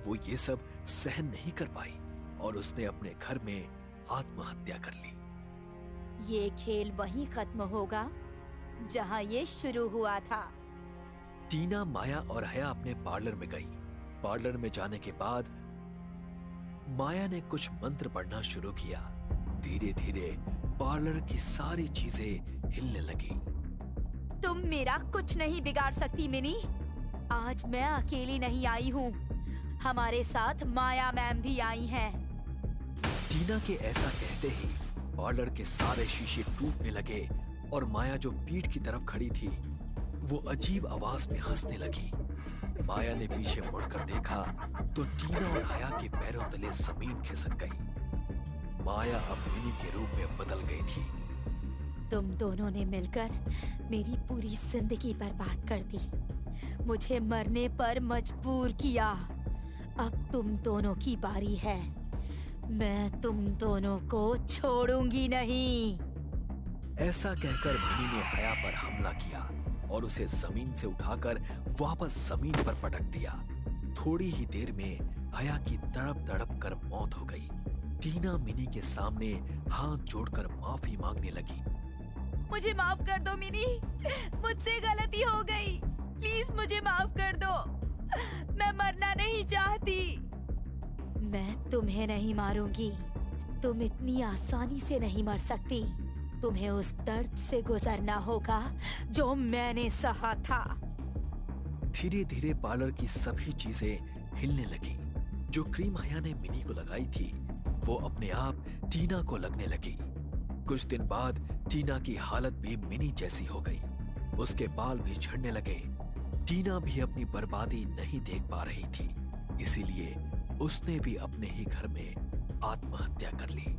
वो ये सब सहन नहीं कर पाई और उसने अपने घर में आत्महत्या कर ली। ये खेल वहीं खत्म होगा जहाँ ये शुरू हुआ था। टीना, माया और हया अपने पार्लर में गई। पार्लर में जाने के बाद माया ने कुछ मंत्र पढ़ना शुरू किया। धीरे धीरे पार्लर की सारी चीजें हिलने लगी। तुम मेरा कुछ नहीं बिगाड़ सकती मिनी। आज मैं अकेली नहीं आई हूँ, हमारे साथ माया मैम भी आई हैं। टीना के ऐसा कहते ही पार्लर के सारे शीशे टूटने लगे और माया जो पीठ की तरफ खड़ी थी वो अजीब आवाज में हंसने लगी। माया ने पीछे मुड़कर देखा तो टीना और हया के पैरों तले जमीन खिसक गई। माया अब मिनी के रूप में बदल गई थी। तुम दोनों ने मिलकर मेरी पूरी जिंदगी बर्बाद कर दी, मुझे मरने पर मजबूर किया। अब तुम दोनों की बारी है, मैं तुम दोनों को छोड़ूंगी नहीं। ऐसा कहकर मिनी ने हया पर हमला किया और उसे जमीन से उठाकर वापस जमीन पर पटक दिया। थोड़ी ही देर में हया की तड़प तड़प कर मौत हो गई। टीना मिनी के सामने हाथ जोड़कर माफी मांगने लगी। मुझे माफ कर दो मिनी, मुझसे गलती हो गई, प्लीज मुझे माफ कर दो। मैं मरना नहीं चाहती। मैं तुम्हें नहीं मारूंगी, तुम इतनी आसानी से नहीं मर सकती। तुम्हें उस दर्द से गुजरना होगा जो मैंने सहा था। धीरे धीरे पार्लर की सभी चीजें हिलने लगी। जो क्रीम हया ने मिनी को लगाई थी वो अपने आप टीना को लगने लगी। कुछ दिन बाद टीना की हालत भी मिनी जैसी हो गई। उसके बाल भी झड़ने लगे। टीना भी अपनी बर्बादी नहीं देख पा रही थी, इसीलिए उसने भी अपने ही घर में आत्महत्या कर ली।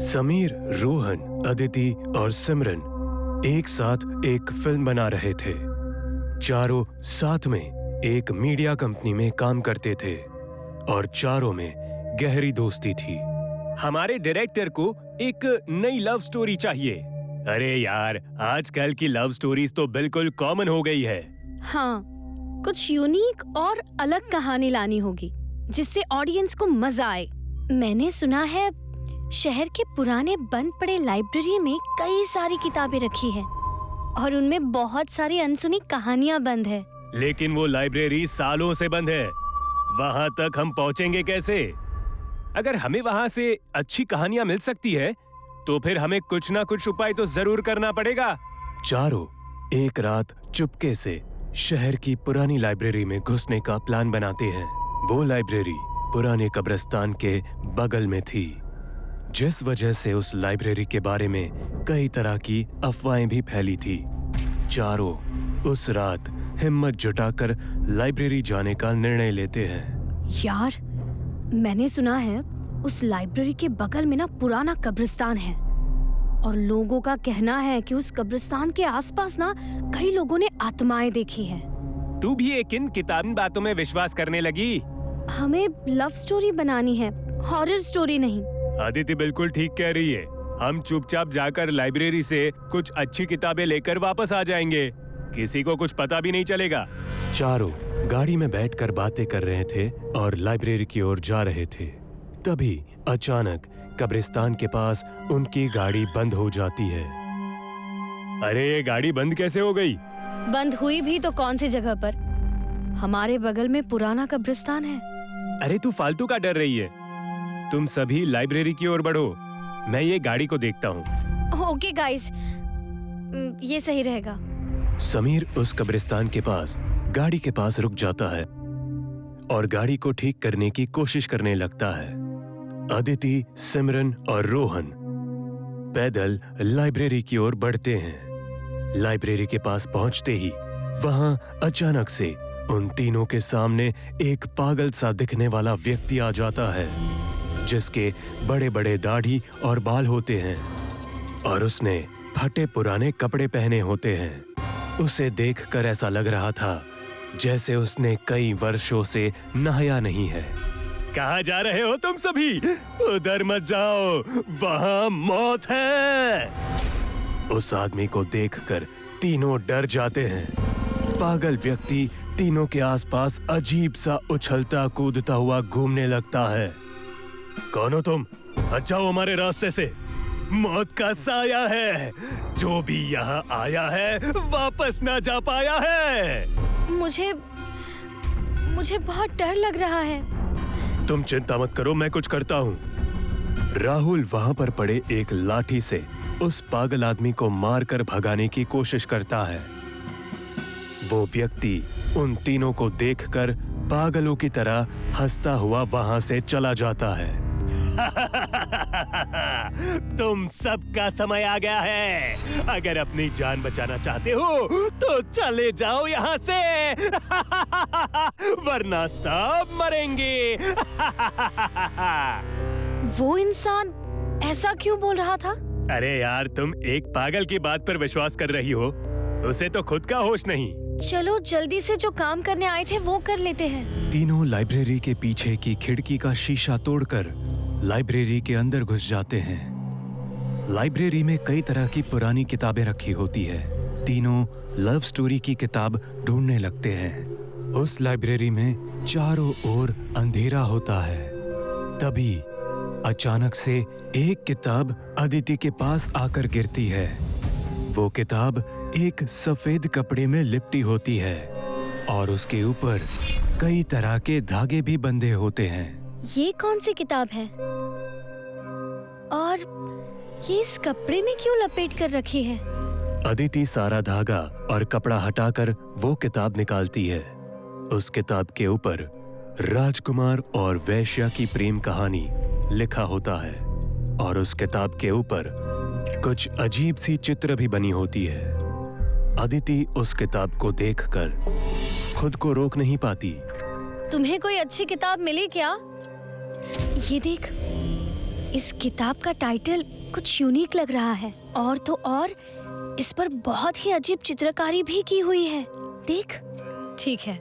समीर, रोहन, अदिति और सिमरन एक साथ एक फिल्म बना रहे थे। चारों साथ में एक मीडिया कंपनी में काम करते थे और चारों में गहरी दोस्ती थी। हमारे डायरेक्टर को एक नई लव स्टोरी चाहिए। अरे यार, आजकल की लव स्टोरीज तो बिल्कुल कॉमन हो गई है। हाँ, कुछ यूनिक और अलग कहानी लानी होगी जिससे ऑडियंस को मजा आए। मैंने सुना है शहर के पुराने बंद पड़े लाइब्रेरी में कई सारी किताबें रखी हैं और उनमें बहुत सारी अनसुनी कहानियां बंद है। लेकिन वो लाइब्रेरी सालों से बंद है, वहां तक हम पहुंचेंगे कैसे? अगर हमें वहां से अच्छी कहानियां मिल सकती है तो फिर हमें कुछ ना कुछ उपाय तो जरूर करना पड़ेगा। चारों एक रात चुपके से शहर की पुरानी लाइब्रेरी में घुसने का प्लान बनाते हैं। वो लाइब्रेरी पुराने कब्रिस्तान के बगल में थी, जिस वजह से उस लाइब्रेरी के बारे में कई तरह की अफवाहें भी फैली थी। चारों उस रात हिम्मत जुटाकर लाइब्रेरी जाने का निर्णय लेते हैं। यार, मैंने सुना है उस लाइब्रेरी के बगल में ना पुराना कब्रिस्तान है और लोगों का कहना है कि उस कब्रिस्तान के आसपास ना कई लोगों ने आत्माएं देखी हैं। तू भी एक इन किताबी बातों में विश्वास करने लगी? हमें लव स्टोरी बनानी है, हॉरर स्टोरी नहीं। आदिति बिल्कुल ठीक कह रही है। हम चुपचाप जाकर लाइब्रेरी से कुछ अच्छी किताबें लेकर वापस आ जाएंगे, किसी को कुछ पता भी नहीं चलेगा। चारों गाड़ी में बैठकर बातें कर रहे थे और लाइब्रेरी की ओर जा रहे थे। तभी अचानक कब्रिस्तान के पास उनकी गाड़ी बंद हो जाती है। अरे, ये गाड़ी बंद कैसे हो गई? बंद हुई भी तो कौन सी जगह पर? हमारे बगल में पुराना कब्रिस्तान है। अरे, तू फालतू का डर रही है। तुम सभी लाइब्रेरी की ओर बढ़ो, मैं ये गाड़ी को देखता हूँ। ओके गाइस, ये सही रहेगा। समीर उस कब्रिस्तान के पास गाड़ी के पास रुक जाता है और गाड़ी को ठीक करने की कोशिश करने लगता है। अदिति, सिमरन और रोहन पैदल लाइब्रेरी की ओर बढ़ते हैं। लाइब्रेरी के पास पहुंचते ही वहां अचानक से उन तीनों के सामने एक पागल सा दिखने वाला व्यक्ति आ जाता है, जिसके बड़े बड़े दाढ़ी और बाल होते हैं और उसने फटे पुराने कपड़े पहने होते हैं। उसे देखकर ऐसा लग रहा था जैसे उसने कई वर्षों से नहाया नहीं है। कहाँ जा रहे हो तुम सभी? उधर मत जाओ, वहां मौत है। उस आदमी को देखकर तीनों डर जाते हैं। पागल व्यक्ति तीनों के आसपास अजीब सा उछलता कूदता हुआ घूमने लगता है। कौन हो तुम? हट जाओ हमारे रास्ते से। मौत का साया है, जो भी यहाँ आया है वापस ना जा पाया है। मुझे बहुत डर लग रहा है। तुम चिंता मत करो, मैं कुछ करता हूँ। राहुल वहाँ पर पड़े एक लाठी से उस पागल आदमी को मारकर भगाने की कोशिश करता है। वो व्यक्ति उन तीनों को देखकर पागलों की तरह हंसता हुआ वहाँ से चला जाता है। तुम सबका समय आ गया है। अगर अपनी जान बचाना चाहते हो तो चले जाओ यहाँ से, वरना सब मरेंगे। वो इंसान ऐसा क्यों बोल रहा था? अरे यार, तुम एक पागल की बात पर विश्वास कर रही हो, उसे तो खुद का होश नहीं। चलो जल्दी से जो काम करने आए थे वो कर लेते हैं। तीनों लाइब्रेरी के पीछे की खिड़की का शीशा तोड़कर लाइब्रेरी के अंदर घुस जाते हैं। लाइब्रेरी में कई तरह की पुरानी किताबें रखी होती है। तीनों लव स्टोरी की किताब ढूंढने लगते हैं। उस लाइब्रेरी में चारों ओर अंधेरा होता है। तभी अचानक से एक किताब अदिति के पास आकर गिरती है। वो किताब एक सफेद कपड़े में लिपटी होती है और उसके ऊपर कई तरह के धागे भी बंधे होते हैं। ये कौन सी किताब है और ये इस कपड़े में क्यों लपेट कर रखी है? अदिति सारा धागा और कपड़ा हटाकर वो किताब निकालती है। उस किताब के ऊपर राजकुमार और वैश्या की प्रेम कहानी लिखा होता है और उस किताब के ऊपर कुछ अजीब सी चित्र भी बनी होती है। अदिति उस किताब को देखकर खुद को रोक नहीं पाती। तुम्हें कोई अच्छी किताब मिली क्या? ये देख, इस किताब का टाइटल कुछ यूनिक लग रहा है और तो और इस पर बहुत ही अजीब चित्रकारी भी की हुई है। देख। ठीक है,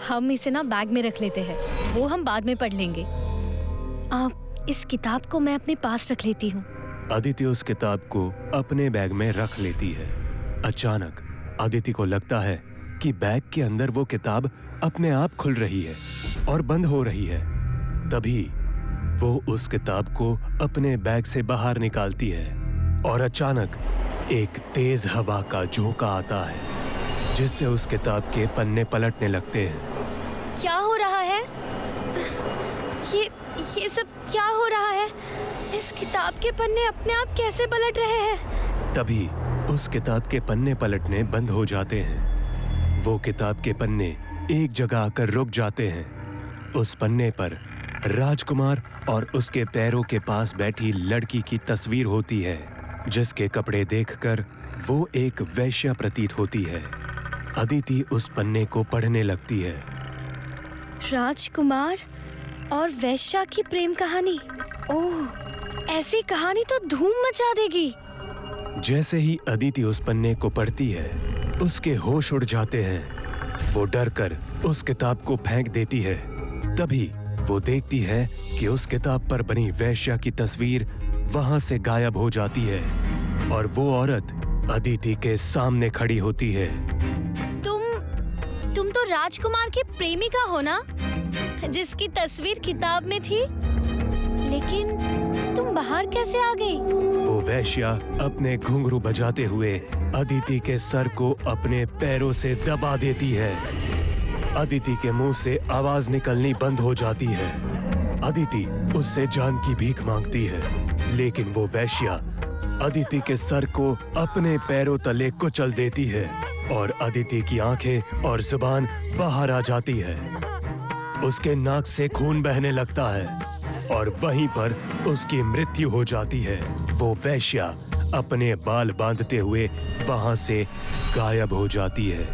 हम इसे ना बैग में रख लेते हैं, वो हम बाद में पढ़ लेंगे। इस किताब को मैं अपने पास रख लेती हूँ। अदिति उस किताब को अपने बैग में रख लेती है। अचानक अदिति को लगता है कि बैग के अंदर वो किताब अपने आप खुल रही है और बंद हो रही है। तभी वो उस किताब को अपने बैग से बाहर निकालती है और अचानक एक तेज हवा का झोंका आता है, जिससे उस किताब के पन्ने पलटने लगते हैं। क्या हो रहा है? ये सब क्या हो रहा है? इस किताब के पन्ने अपने आप कैसे पलट रहे हैं? तभी उस किताब के पन्ने पलटने बंद हो जाते हैं। वो किताब के पन्ने एक जगह आकर रुक जाते हैं। उस पन्ने पर राजकुमार और उसके पैरों के पास बैठी लड़की की तस्वीर होती है, जिसके कपड़े देखकर वो एक वैश्या प्रतीत होती है। अदिति उस पन्ने को पढ़ने लगती है। राजकुमार और वैश्या की प्रेम कहानी। ओह, ऐसी कहानी तो धूम मचा देगी। जैसे ही अदिति उस पन्ने को पढ़ती है, उसके होश उड़ जाते हैं। वो डर कर उस किताब को फेंक देती है। तभी वो देखती है कि उस किताब पर बनी वैश्या की तस्वीर वहां से गायब हो जाती है और वो औरत अदिति के सामने खड़ी होती है। तुम तो राजकुमार की प्रेमिका हो ना, जिसकी तस्वीर किताब में थी? लेकिन तुम बाहर कैसे आ गई? वो वैश्या अपने घुंघरू बजाते हुए अदिति के सर को अपने पैरों से दबा देती है। अदिति के मुंह से आवाज निकलनी बंद हो जाती है। अदिति उससे जान की भीख मांगती है, लेकिन वो वैश्या अदिति के सर को अपने पैरों तले कुचल देती है और अदिति की आंखें और जुबान बाहर आ जाती है। उसके नाक से खून बहने लगता है और वहीं पर उसकी मृत्यु हो जाती है। वो वैश्या अपने बाल बांधते हुए वहां से गायब हो जाती है।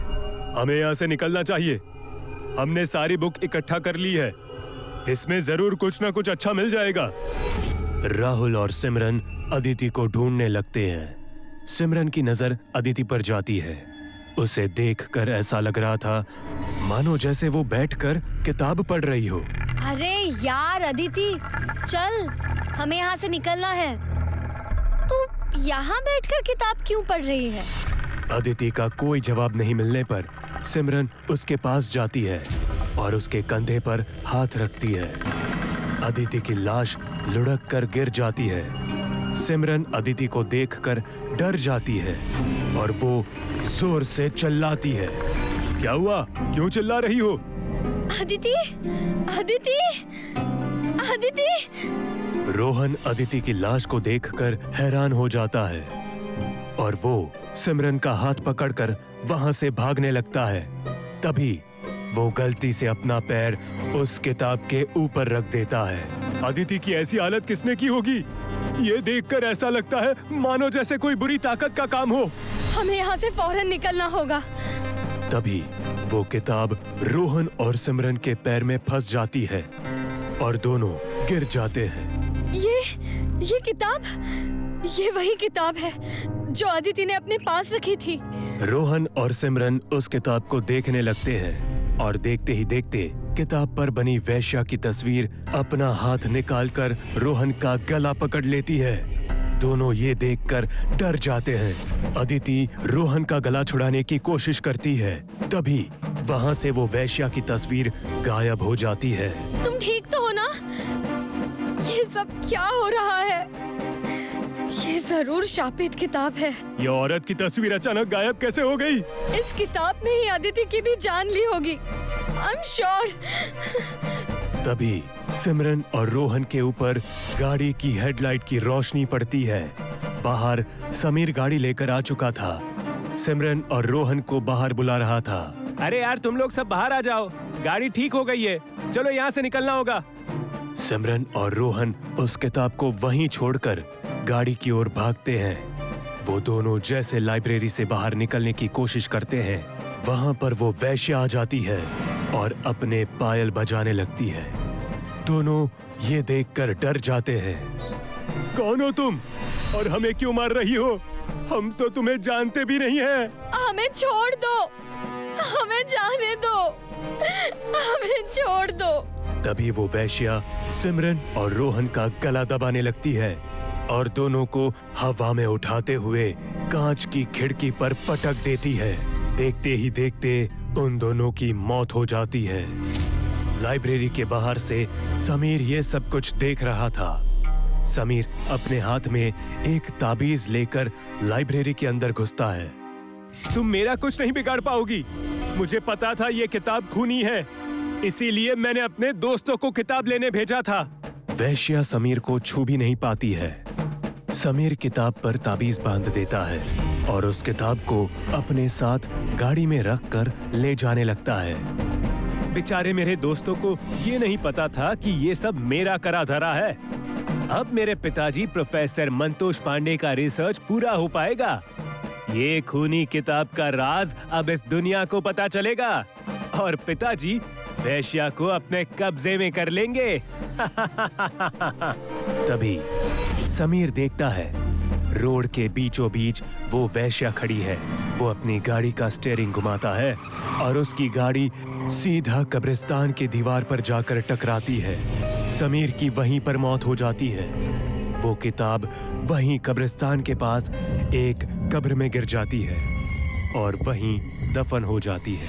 हमें यहाँ से निकलना चाहिए। हमने सारी बुक इकट्ठा कर ली है। इसमें जरूर कुछ ना कुछ अच्छा मिल जाएगा। राहुल और सिमरन अदिति को ढूंढने लगते हैं। सिमरन की नजर अदिति पर जाती है। उसे देखकर ऐसा लग रहा था मानो जैसे वो बैठकर किताब पढ़ रही हो। अरे यार अदिति, चल, हमें यहाँ से निकलना है। तू यहाँ बैठकर किताब क्यों पढ़ रही है? अदिति का कोई जवाब नहीं मिलने पर सिमरन उसके पास जाती है और उसके कंधे पर हाथ रखती है। अदिति की लाश लुढ़क कर गिर जाती है। सिमरन अदिति को देखकर डर जाती है और वो जोर से चिल्लाती है। क्या हुआ? क्यों चिल्ला रही हो? अदिति, अदिति, अदिति! रोहन अदिति की लाश को देखकर हैरान हो जाता है और वो सिमरन का हाथ पकड़कर वहां से भागने लगता है। तभी वो गलती से अपना पैर उस किताब के ऊपर रख देता है। अदिति की ऐसी हालत किसने की होगी? ये देखकर ऐसा लगता है मानो जैसे कोई बुरी ताकत का काम हो। हमें यहाँ से फौरन निकलना होगा। तभी वो किताब रोहन और सिमरन के पैर में फंस जाती है और दोनों गिर जाते हैं। ये किताब, ये वही किताब है जो अदिति ने अपने पास रखी थी। रोहन और सिमरन उस किताब को देखने लगते हैं और देखते ही देखते किताब पर बनी वैश्या की तस्वीर अपना हाथ निकालकर रोहन का गला पकड़ लेती है। दोनों ये देखकर डर जाते हैं। अदिति रोहन का गला छुड़ाने की कोशिश करती है। तभी वहां से वो वैश्या की तस्वीर गायब हो जाती है। तुम ठीक तो हो ना? ये सब क्या हो रहा है? ये जरूर शापित किताब है। ये औरत की तस्वीर अचानक गायब कैसे हो गई? इस किताब ने ही अदिति की भी जान ली होगी। I'm sure। तभी सिमरन और रोहन के ऊपर गाड़ी की हेडलाइट की रोशनी पड़ती है। बाहर समीर गाड़ी लेकर आ चुका था। सिमरन और रोहन को बाहर बुला रहा था। अरे यार, तुम लोग सब बाहर आ जाओ, गाड़ी ठीक हो गई है, चलो यहाँ से निकलना होगा। सिमरन और रोहन उस किताब को वहीं छोड़कर गाड़ी की ओर भागते हैं। वो दोनों जैसे लाइब्रेरी से बाहर निकलने की कोशिश करते हैं, वहां पर वो वैश्या आ जाती है और अपने पायल बजाने लगती है। दोनों ये देखकर डर जाते हैं। कौन हो तुम और हमें क्यों मार रही हो? हम तो तुम्हें जानते भी नहीं हैं। हमें छोड़ दो, हमें जाने दो, हमें छोड़ दो। तभी वो वैश्या सिमरन और रोहन का गला दबाने लगती है और दोनों को हवा में उठाते हुए कांच की खिड़की पर पटक देती है। देखते ही देखते उन दोनों की मौत हो जाती है। लाइब्रेरी के बाहर से समीर ये सब कुछ देख रहा था। समीर अपने हाथ में एक ताबीज लेकर लाइब्रेरी के अंदर घुसता है। तुम मेरा कुछ नहीं बिगाड़ पाओगी। मुझे पता था ये किताब खूनी है, इसीलिए मैंने अपने दोस्तों को किताब लेने भेजा था। वैश्या समीर को छू भी नहीं पाती है। समीर किताब पर ताबीज बांध देता है और उस किताब को अपने साथ गाड़ी में रख कर ले जाने लगता है। बेचारे मेरे दोस्तों को ये नहीं पता था कि ये सब मेरा करा धरा है। अब मेरे पिताजी प्रोफेसर मंतोष पांडे का रिसर्च पूरा हो पाएगा। ये खूनी किताब का राज अब इस दुनिया को पता चलेगा और पिताजी वेश्या को अपने कब्जे में कर लेंगे। तभी समीर देखता है रोड के बीचों बीच वो वेश्या खड़ी है। वो अपनी गाड़ी का स्टीयरिंग घुमाता है और उसकी गाड़ी सीधा कब्रिस्तान की दीवार पर जाकर टकराती है। समीर की वहीं पर मौत हो जाती है। वो किताब वहीं कब्रिस्तान के पास एक कब्र में गिर जाती है और वहीं दफन हो जाती है।